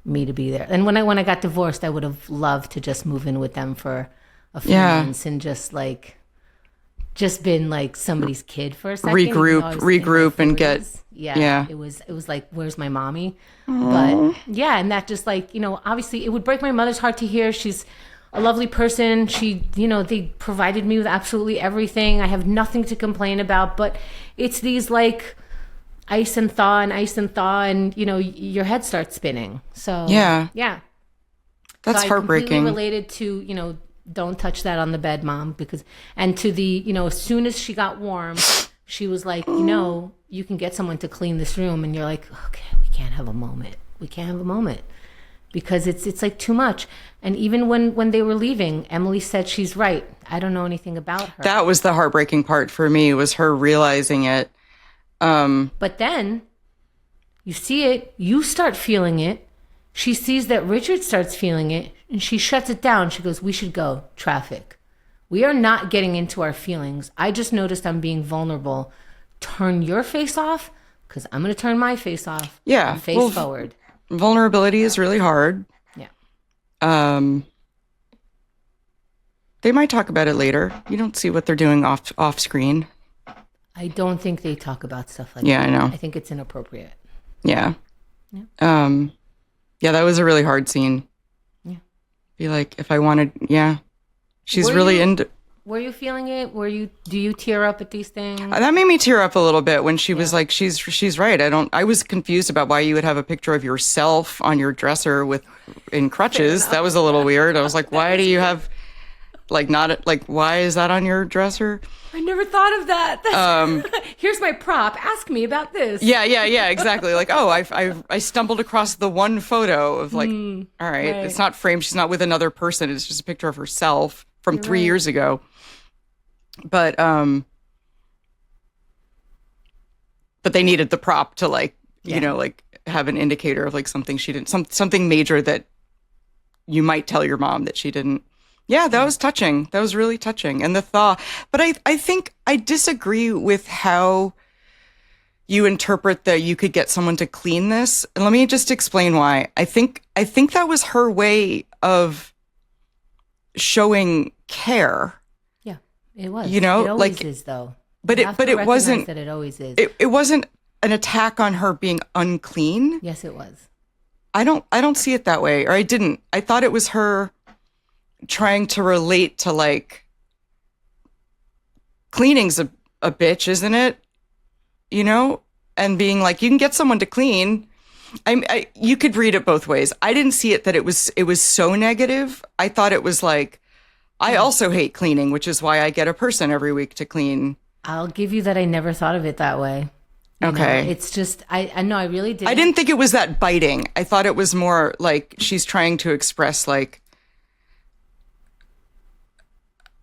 me to be there. And when I got divorced, I would have loved to just move in with them for a few months and just been like somebody's kid for a second. Regroup and get. Yeah. It was like, where's my mommy? Aww. But yeah, and that just like, obviously it would break my mother's heart to hear. She's a lovely person. She, they provided me with absolutely everything. I have nothing to complain about, but it's these like ice and thaw, and your head starts spinning. So yeah, that's so heartbreaking. Completely related to don't touch that on the bed, Mom, and to the as soon as she got warm, she was like, you can get someone to clean this room, and you're like, okay, we can't have a moment because it's like too much. And even when they were leaving, Emily said she's right. I don't know anything about her. That was the heartbreaking part for me, was her realizing it. But then you see it, you start feeling it. She sees that Richard starts feeling it, and she shuts it down. She goes, we should go. Traffic. We are not getting into our feelings. I just noticed I'm being vulnerable. Turn your face off, because I'm going to turn my face off. Yeah. And face forward. Vulnerability is really hard. Yeah. They might talk about it later. You don't see what they're doing off screen. I don't think they talk about stuff like that. Yeah, I know. I think it's inappropriate. Yeah. Yeah, that was a really hard scene. Yeah. Be like, if I wanted, she's really into. Were you feeling it? Do you tear up at these things? That made me tear up a little bit when she was like, she's right. I was confused about why you would have a picture of yourself on your dresser in crutches. That was a little weird. I was like, why do you have why is that on your dresser? I never thought of that. Here's my prop. Ask me about this. Yeah, exactly. Like, oh, I stumbled across the one photo of all right, it's not framed. She's not with another person. It's just a picture of herself from 3 years ago. But they needed the prop to have an indicator of something she didn't, something major that you might tell your mom that she didn't. Yeah, that was touching. That was really touching. And the thaw. But I think I disagree with how you interpret that you could get someone to clean this. And let me just explain why. I think that was her way of showing care. Yeah, it was. It always is, though. But it wasn't that. It always is. It wasn't an attack on her being unclean. Yes, it was. I don't see it that way, or I didn't. I thought it was her trying to relate to cleaning's a bitch, isn't it? And being like, you can get someone to clean. You could read it both ways. I didn't see it that it was so negative. I thought it was like, I also hate cleaning, which is why I get a person every week to clean. I'll give you that. I never thought of it that way. Okay. It's just, I know, I really did. I didn't think it was that biting. I thought it was more like she's trying to express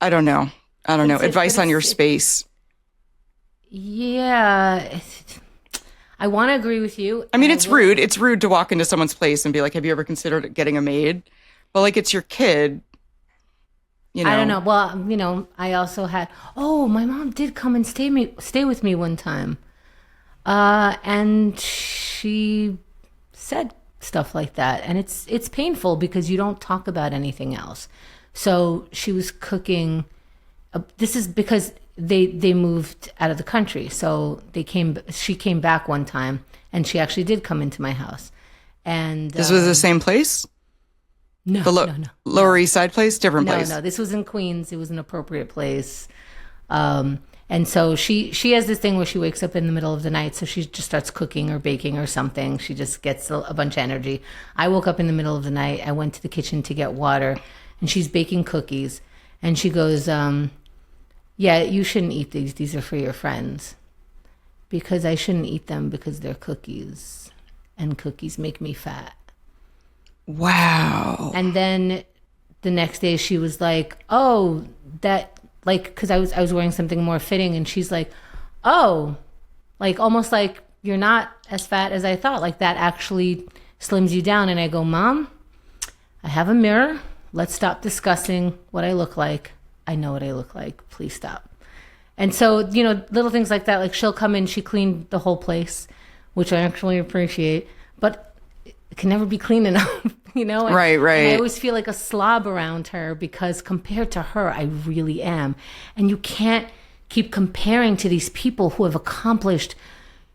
I don't know, advice on your space. Yeah. I want to agree with you. I mean, it's rude. It's rude to walk into someone's place and be like, have you ever considered getting a maid? But it's your kid. I don't know. Well, I also had, my mom did come and stay with me one time. And she said stuff like that. And it's painful because you don't talk about anything else. So she was cooking. This is because they moved out of the country. So she came back one time and she actually did come into my house. And this was the same place? No, no. Lower East Side place? Different place? No, this was in Queens. It was an appropriate place. And so she has this thing where she wakes up in the middle of the night. So she just starts cooking or baking or something. She just gets a bunch of energy. I woke up in the middle of the night. I went to the kitchen to get water and she's baking cookies. And she goes, yeah, you shouldn't eat these. These are for your friends. Because I shouldn't eat them because they're cookies. And cookies make me fat. Wow. And then the next day she was like, oh, that, because I was wearing something more fitting. And she's like, oh, almost like you're not as fat as I thought. That actually slims you down. And I go, Mom, I have a mirror. Let's stop discussing what I look like. I know what I look like. Please stop. And so, little things like that, she'll come in, she cleaned the whole place, which I actually appreciate, but it can never be clean enough, Right. And I always feel like a slob around her because compared to her, I really am. And you can't keep comparing to these people who have accomplished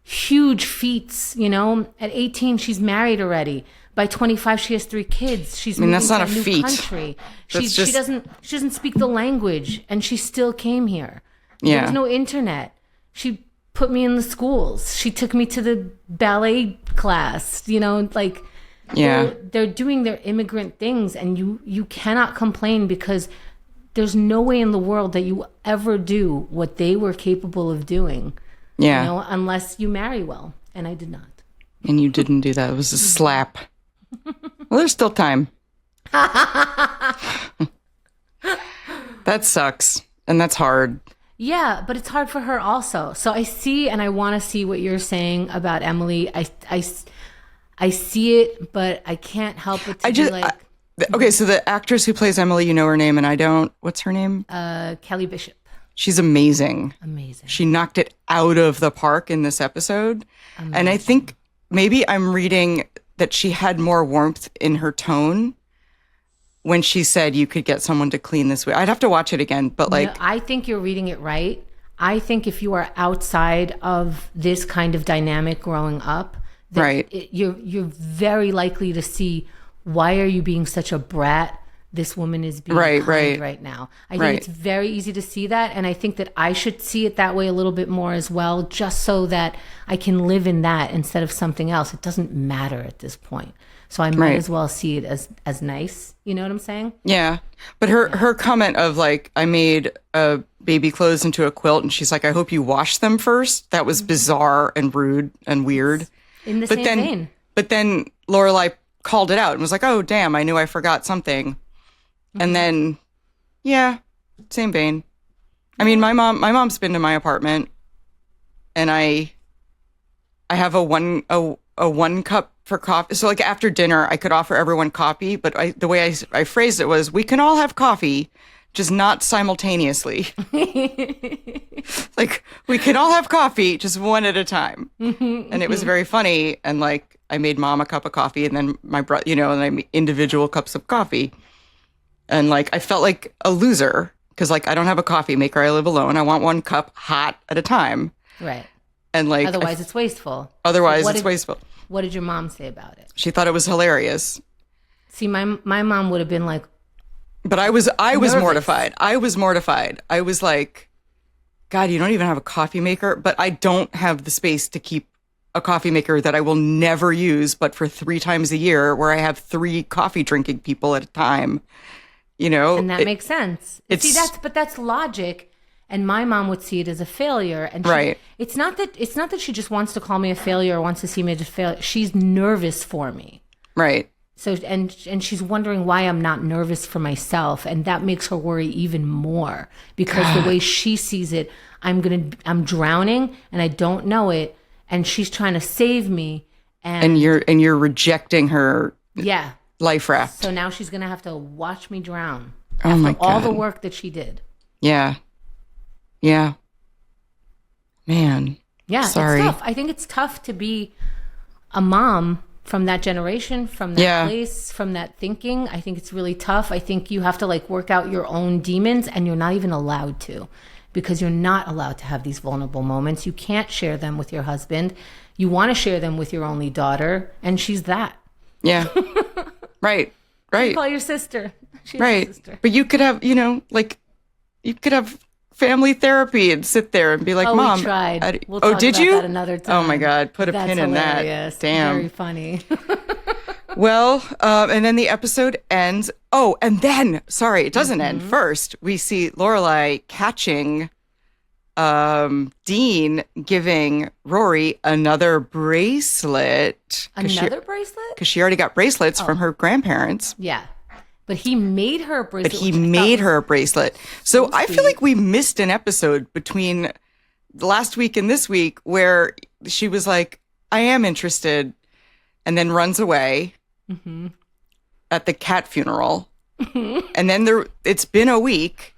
huge feats, At 18, she's married already. By 25, she has 3 kids. She's moving that's not to a new feat. Country. She doesn't speak the language, and she still came here. Yeah. There's no internet. She put me in the schools. She took me to the ballet class. They're doing their immigrant things, and you cannot complain because there's no way in the world that you ever do what they were capable of doing. Yeah. Unless you marry well, and I did not. And you didn't do that. It was a slap. Well, there's still time. That sucks. And that's hard. Yeah, but it's hard for her also. So I see, and I want to see what you're saying about Emily. I see it, but I can't help but to be like... Okay, so the actress who plays Emily, you know her name, and I don't. What's her name? Kelly Bishop. She's amazing. Amazing. She knocked it out of the park in this episode. Amazing. And I think maybe I'm reading that she had more warmth in her tone when she said you could get someone to clean this way. I'd have to watch it again, but No, I think you're reading it right. I think if you are outside of this kind of dynamic growing up, right, you're very likely to see, why are you being such a brat this woman is being kind right now. I think it's very easy to see that. And I think that I should see it that way a little bit more as well, just so that I can live in that instead of something else. It doesn't matter at this point. So I might as well see it as nice. You know what I'm saying? Yeah. But her comment of like, I made baby clothes into a quilt, and she's like, I hope you wash them first. That was bizarre and rude and weird. In the same vein. But then Lorelai called it out and was like, oh, damn, I knew I forgot something. Mm-hmm. And then, same vein. I mean, my mom's been to my apartment, and I have a one cup for coffee. So like after dinner, I could offer everyone coffee, but the way I phrased it was, we can all have coffee, just not simultaneously. Like, we can all have coffee, just one at a time. And it was very funny. And like, I made mom a cup of coffee, and then my brother, and I made individual cups of coffee. And like, I felt like a loser because like, I don't have a coffee maker. I live alone. I want one cup hot at a time. Right. And like, otherwise it's wasteful. Wasteful. What did your mom say about it? She thought it was hilarious. See, my mom would have been like, but I was mortified. I was mortified. I was like, God, you don't even have a coffee maker? But I don't have the space to keep a coffee maker that I will never use, but for 3 times a year, where I have 3 coffee drinking people at a time, And that makes sense. See, that's logic. And my mom would see it as a failure. And it's not that she just wants to call me a failure or wants to see me as a failure. She's nervous for me. Right. So and she's wondering why I'm not nervous for myself, and that makes her worry even more, because the way she sees it, I'm drowning and I don't know it, and she's trying to save me, and you're rejecting her life raft. So now she's gonna have to watch me drown after all the work that she did. Yeah. Man. Yeah, sorry. It's tough. I think it's tough to be a mom from that generation, from that place, from that thinking. I think it's really tough. I think you have to like work out your own demons, and you're not even allowed to, because you're not allowed to have these vulnerable moments. You can't share them with your husband. You want to share them with your only daughter, and she's that. Yeah. Right. You call your sister. She's your sister. But you could have, you could have family therapy and sit there and be like, Mom. We tried. We'll talk about that another time. Oh my God. Put a pin in that. Damn. Very funny. Well, and then the episode ends. Oh, and then, sorry, it doesn't end. First, we see Lorelai catching Dean giving Rory another bracelet. Another bracelet? Because she already got bracelets from her grandparents. Yeah. But he made her a bracelet. So I feel like we missed an episode between last week and this week where she was like, I am interested, and then runs away at the cat funeral. And then it's been a week,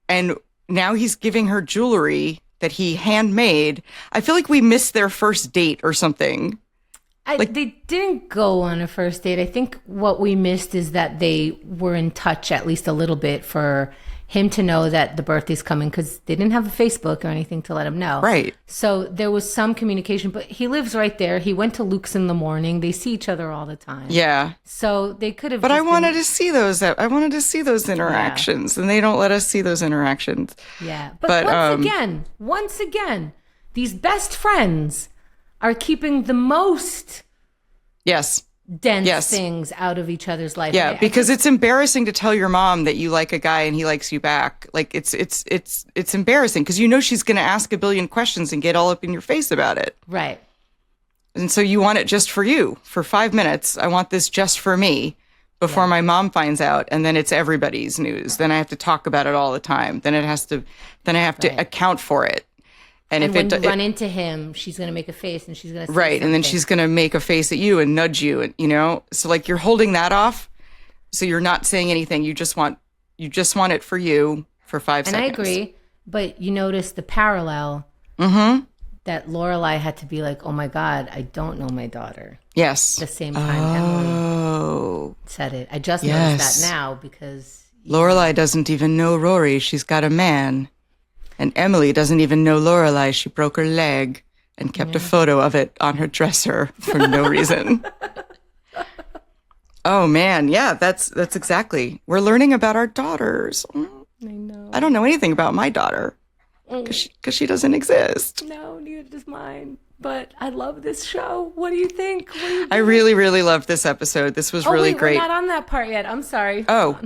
and now he's giving her jewelry that he handmade. I feel like we missed their first date or something. They didn't go on a first date. I think what we missed is that they were in touch at least a little bit for him to know that the birthday's coming, because they didn't have a Facebook or anything to let him know. Right. So there was some communication, but he lives right there. He went to Luke's in the morning. They see each other all the time. Yeah. So they could have. But I wanted to see those. I wanted to see those interactions, and they don't let us see those interactions. Yeah. But once again, these best friends are keeping the most dense things out of each other's life. Yeah, because it's embarrassing to tell your mom that you like a guy and he likes you back. Like it's embarrassing, because she's going to ask a billion questions and get all up in your face about it. Right. And so you want it just for you for 5 minutes. I want this just for me before my mom finds out, and then it's everybody's news. Then I have to talk about it all the time. Then I have to account for it. And if when you run into him, she's going to make a face, and she's going to say something. And then she's going to make a face at you and nudge you, and so like you're holding that off, so you're not saying anything. You just want it for you for 5 seconds. And I agree, but you notice the parallel that Lorelai had to be like, "Oh my God, I don't know my daughter." Yes, the same time Emily said it. I just noticed that now, because Lorelai doesn't even know Rory. She's got a man. And Emily doesn't even know Lorelai. She broke her leg and kept a photo of it on her dresser for no reason. Oh man, yeah, that's exactly. We're learning about our daughters. I know. I don't know anything about my daughter because she doesn't exist. No, neither does mine. But I love this show. What do you think? I really, really loved this episode. This was really wait, great. We're not on that part yet. I'm sorry. Oh.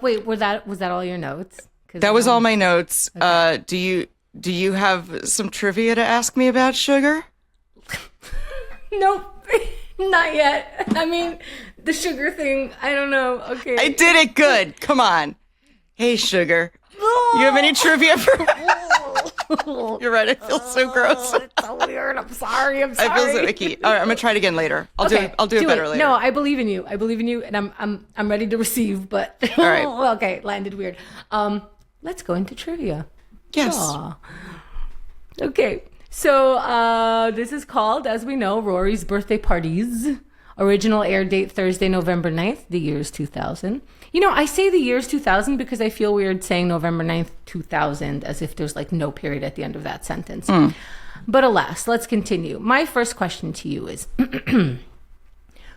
Wait, was that all your notes? That was all my notes. Okay. Do you have some trivia to ask me about, Sugar? Nope. Not yet. I mean, the sugar thing, I don't know. Okay. I did it good. Come on. Hey, Sugar. You have any trivia for You're right. I feel so gross. It's so weird. I'm sorry. I feel so icky. All right, I'm gonna try it again later. I'll do it better later. No, I believe in you. And I'm ready to receive. But all right. Well, okay, landed weird. Let's go into trivia. Yes. Aww. Okay. So this is called, as we know, Rory's Birthday Parties. Original air date Thursday, November 9th. The year is 2000. You know, I say the year is 2000 because I feel weird saying November 9th, 2000, as if there's like no period at the end of that sentence. But alas, let's continue. My first question to you is,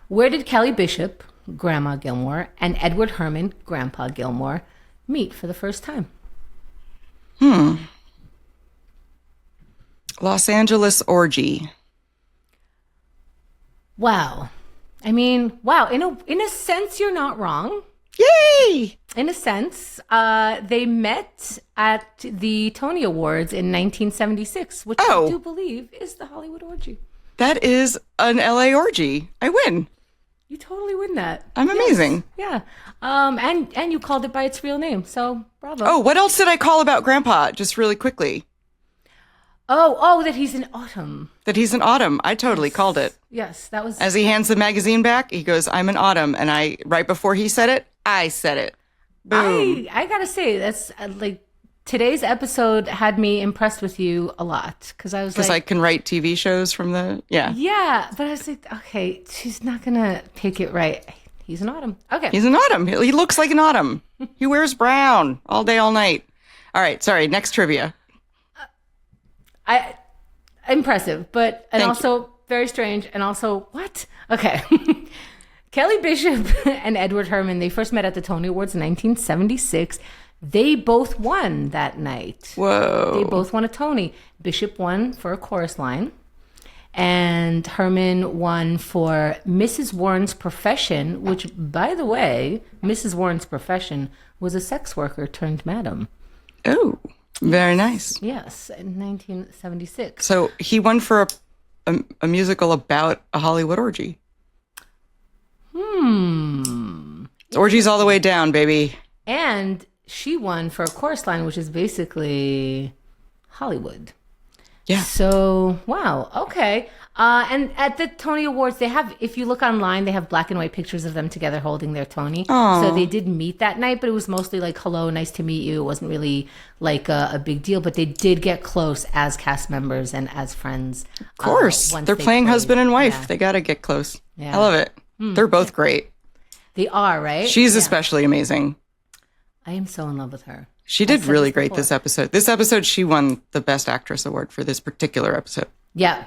where did Kelly Bishop, Grandma Gilmore, and Edward Herrmann, Grandpa Gilmore, meet for the first time? Los Angeles orgy. Wow. I mean, wow. In a sense, you're not wrong. Yay! In a sense, they met at the Tony Awards in 1976, which I do believe is the Hollywood orgy. That is an LA orgy. I win. You totally win that. I'm amazing. Yeah. And you called it by its real name, so bravo. Oh, what else did I call about Grandpa? Just really quickly. Oh, that he's an autumn. That he's an autumn. I totally called it. Yes, that was... As he hands the magazine back, he goes, I'm an autumn. And right before he said it, I said it. Boom. I gotta say, that's like... Today's episode had me impressed with you a lot. Because I can write TV shows from the... Yeah. Yeah, but I was like, okay, she's not gonna take it right. He's an autumn. Okay. He's an autumn. He looks like an autumn. He wears brown all day, all night. All right, sorry, next trivia. Impressive, but also very strange, and also what? Okay. Kelly Bishop and Edward Herrmann, they first met at the Tony Awards in 1976. They both won that night. Whoa. They both won a Tony. Bishop won for a chorus line, and Herrmann won for Mrs. Warren's Profession, which, by the way, Mrs. Warren's Profession was a sex worker turned madam. Oh. Very nice. Yes, in 1976. So he won for a musical about a Hollywood orgy. It's orgies all the way down, baby. And she won for a chorus line, which is basically Hollywood. Yeah. So, wow. Okay. And at the Tony Awards, they have, if you look online, they have black and white pictures of them together holding their Tony. Aww. So they did meet that night, but it was mostly like, hello, nice to meet you. It wasn't really like a big deal, but they did get close as cast members and as friends. Of course. They're playing husband and wife. Yeah. They got to get close. Yeah. I love it. They're both great. They are, right? She's especially amazing. I am so in love with her. She did really great this episode. This episode, she won the Best Actress award for this particular episode. Yeah.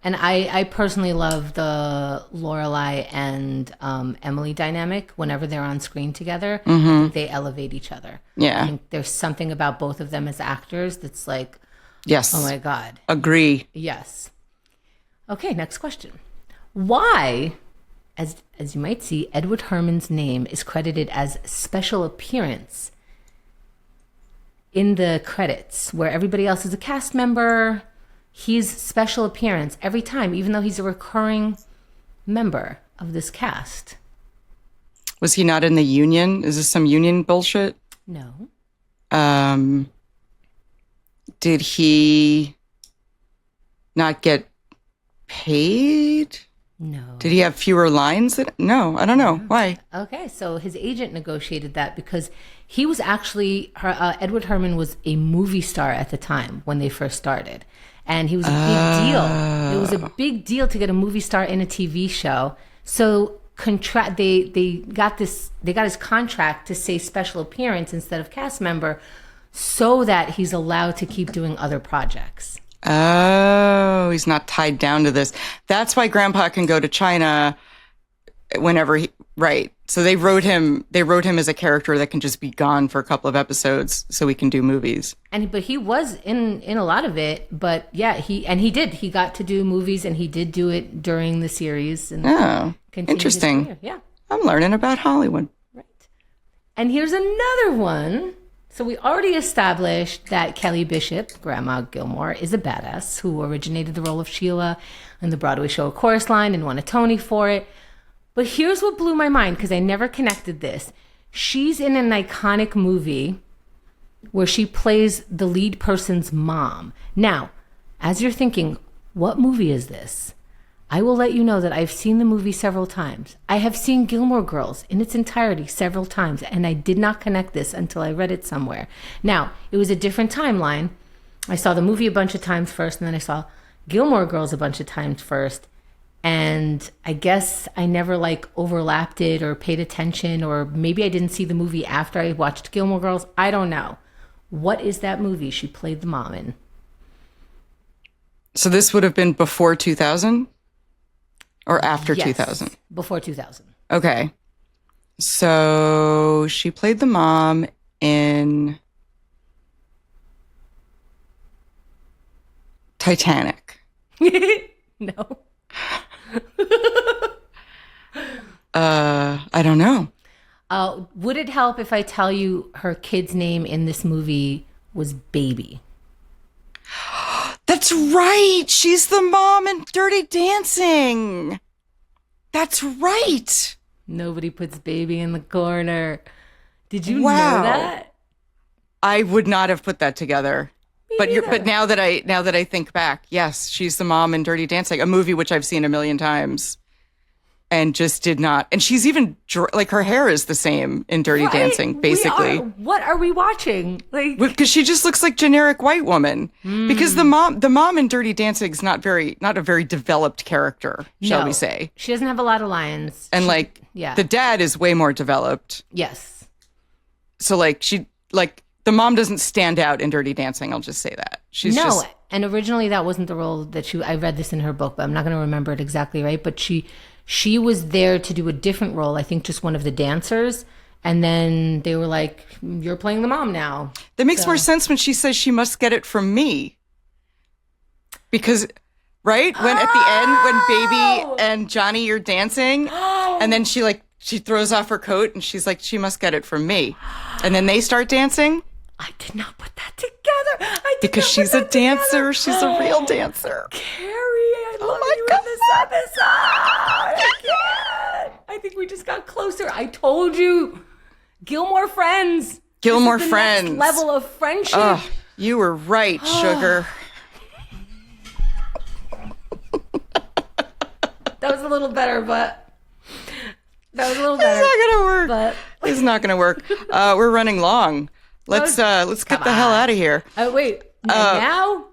And I personally love the Lorelai and Emily dynamic whenever they're on screen together. I think they elevate each other. Yeah. I think there's something about both of them as actors that's like, yes. Oh my God. Agree. Yes. Okay, next question. Why, as you might see, Edward Herrmann's name is credited as special appearance in the credits, where everybody else is a cast member? He's special appearance every time, even though he's a recurring member of this cast. Was he not in the union? Is this some union bullshit? No. Did he not get paid? No. Did he have fewer lines? No, I don't know. Why? Okay, so his agent negotiated that because he was actually, Edward Herrmann was a movie star at the time when they first started. And he was a big deal. It was a big deal to get a movie star in a TV show. So they got his contract to say special appearance instead of cast member so that he's allowed to keep doing other projects. Oh, he's not tied down to this. That's why Grandpa can go to China whenever right. So they wrote him as a character that can just be gone for a couple of episodes so we can do movies. But he was in a lot of it, but yeah, he got to do movies, and he did do it during the series. And interesting. Yeah. I'm learning about Hollywood. Right. And here's another one. So we already established that Kelly Bishop, Grandma Gilmore, is a badass who originated the role of Sheila in the Broadway show Chorus Line and won a Tony for it. But here's what blew my mind, because I never connected this. She's in an iconic movie where she plays the lead person's mom. Now, as you're thinking, what movie is this? I will let you know that I've seen the movie several times. I have seen Gilmore Girls in its entirety several times, and I did not connect this until I read it somewhere. Now, it was a different timeline. I saw the movie a bunch of times first, and then I saw Gilmore Girls a bunch of times first. And I guess I never overlapped it or paid attention, or maybe I didn't see the movie after I watched Gilmore Girls. I don't know. What is that movie she played the mom in? So this would have been before 2000? Or after 2000? Before 2000. Okay. So she played the mom in Titanic. No. I don't know. Would it help if I tell you her kid's name in this movie was Baby? That's right. She's the mom in Dirty Dancing. That's right. Nobody puts Baby in the corner. Did you know that? I would not have put that together. But now that I think back, yes, she's the mom in Dirty Dancing, a movie which I've seen a million times, and just did not. And she's even her hair is the same in Dirty Dancing, basically. What are we watching? Because she just looks like generic white woman. Because the mom in Dirty Dancing is not a very developed character, shall we say? She doesn't have a lot of lines. And the dad is way more developed. Yes. So the mom doesn't stand out in Dirty Dancing. I'll just say that. And originally that wasn't the role that I read this in her book, but I'm not going to remember it exactly right. But she was there to do a different role. I think just one of the dancers. And then they were like, you're playing the mom now. That makes more sense when she says she must get it from me. Because, right? When at the end, when Baby and Johnny are dancing, and then she throws off her coat and she's like, she must get it from me. And then they start dancing. I did not put that together. Because she's a dancer. She's a real dancer. Carrie, I love you in this episode. I think we just got closer. I told you. Gilmore Friends. Gilmore this is the Friends. Next level of friendship. Oh, you were right, sugar. That was a little better, but... That was a little better. It's not going to work. But... It's not going to work. We're running long. Let's get the hell out of here. Wait. Now,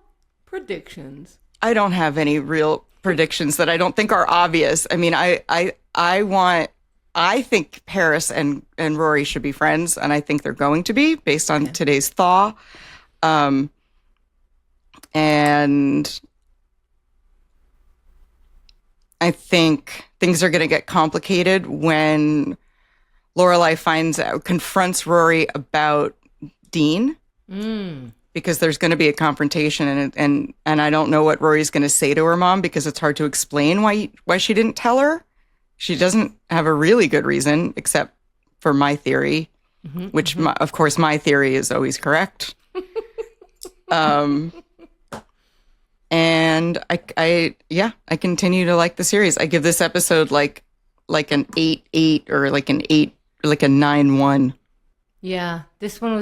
predictions. I don't have any real predictions that I don't think are obvious. I mean, I think Paris and Rory should be friends, and I think they're going to be based on today's thaw. And I think things are going to get complicated when Lorelai confronts Rory about Dean, because there's going to be a confrontation, and I don't know what Rory's going to say to her mom, because it's hard to explain why she didn't tell her. She doesn't have a really good reason, except for my theory, which of course my theory is always correct. And I continue to like the series. I give this episode like an 8-8 or like an 9-1. Yeah, this one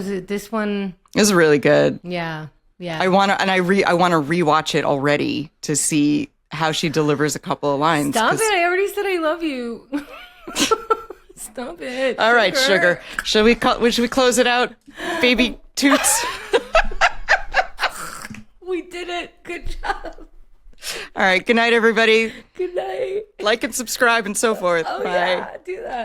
It was really good. Yeah. I want to rewatch it already to see how she delivers a couple of lines. Stop it! I already said I love you. Stop it. All right, sugar. Should we close it out, baby toots? We did it. Good job. All right. Good night, everybody. Good night. Like and subscribe and so forth. Oh, Bye. Yeah, do that.